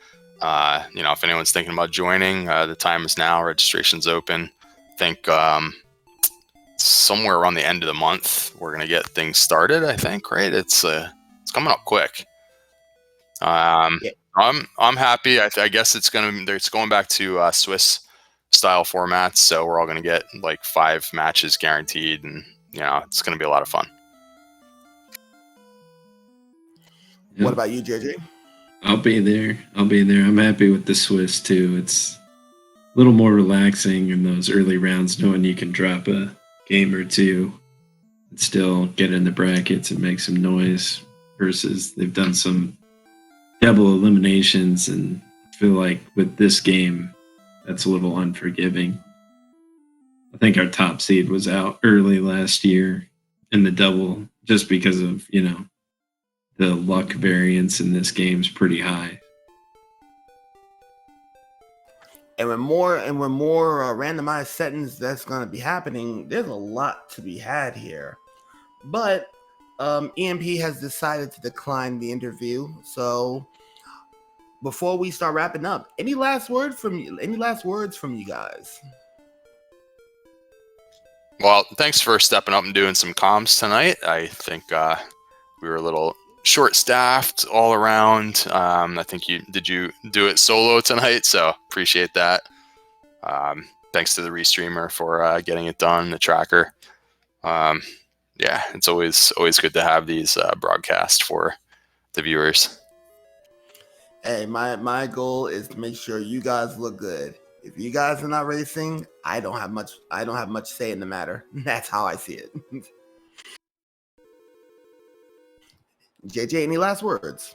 if anyone's thinking about joining, the time is now. Registration's open. I think somewhere around the end of the month we're gonna get things started. I think, right? It's coming up quick. I'm happy. I guess it's going back to Swiss style formats, so we're all gonna get like 5 matches guaranteed, and it's gonna be a lot of fun. What about you, JJ? I'll be there. I'm happy with the Swiss too. It's a little more relaxing in those early rounds, knowing you can drop a game or two and still get in the brackets and make some noise, versus they've done some double eliminations, and I feel like with this game, that's a little unforgiving. I think our top seed was out early last year in the double just because of, the luck variance in this game is pretty high. And when more randomized settings that's going to be happening, there's a lot to be had here. But EMP has decided to decline the interview. So before we start wrapping up, any last words from you? Any last words from you guys? Well, thanks for stepping up and doing some comms tonight. I think we were a little short-staffed all around. I think you do it solo tonight, so appreciate that. Thanks to the restreamer for getting it done, the tracker. Yeah, it's always good to have these broadcasts for the viewers. Hey, my goal is to make sure you guys look good. If you guys are not racing, I don't have much say in the matter. That's how I see it. JJ, any last words?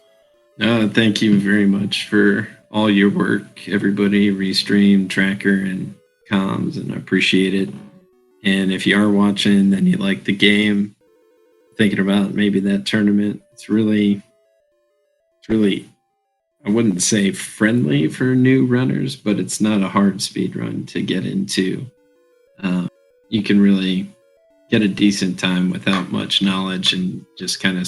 Thank you very much for all your work, everybody, Restream, Tracker, and comms, and I appreciate it. And if you are watching and you like the game, thinking about maybe that tournament, it's really, I wouldn't say friendly for new runners, but it's not a hard speed run to get into. You can really get a decent time without much knowledge and just kind of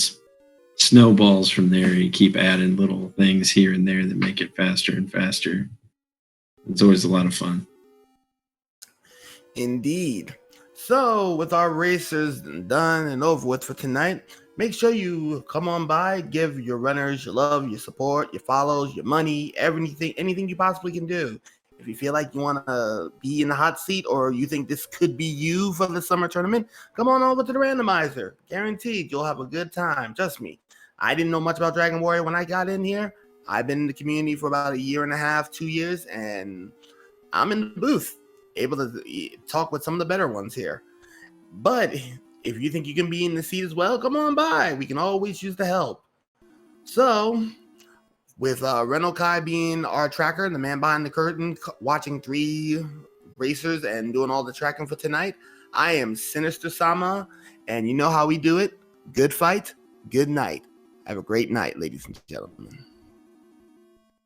snowballs from there. You keep adding little things here and there that make it faster and faster. It's always a lot of fun. Indeed. So with our racers done and over with for tonight, make sure you come on by, give your runners your love, your support, your follows, your money, anything you possibly can do. If you feel like you want to be in the hot seat or you think this could be you for the summer tournament, come on over to the Randomizer. Guaranteed you'll have a good time. Trust me. I didn't know much about Dragon Warrior when I got in here. I've been in the community for about 1.5 years, 2 years, and I'm in the booth, able to talk with some of the better ones here. But if you think you can be in the seat as well, come on by. We can always use the help. So, with Reno Kai being our tracker, the man behind the curtain, watching 3 racers and doing all the tracking for tonight, I am Sinister Sama, and you know how we do it. Good fight, good night. Have a great night, ladies and gentlemen.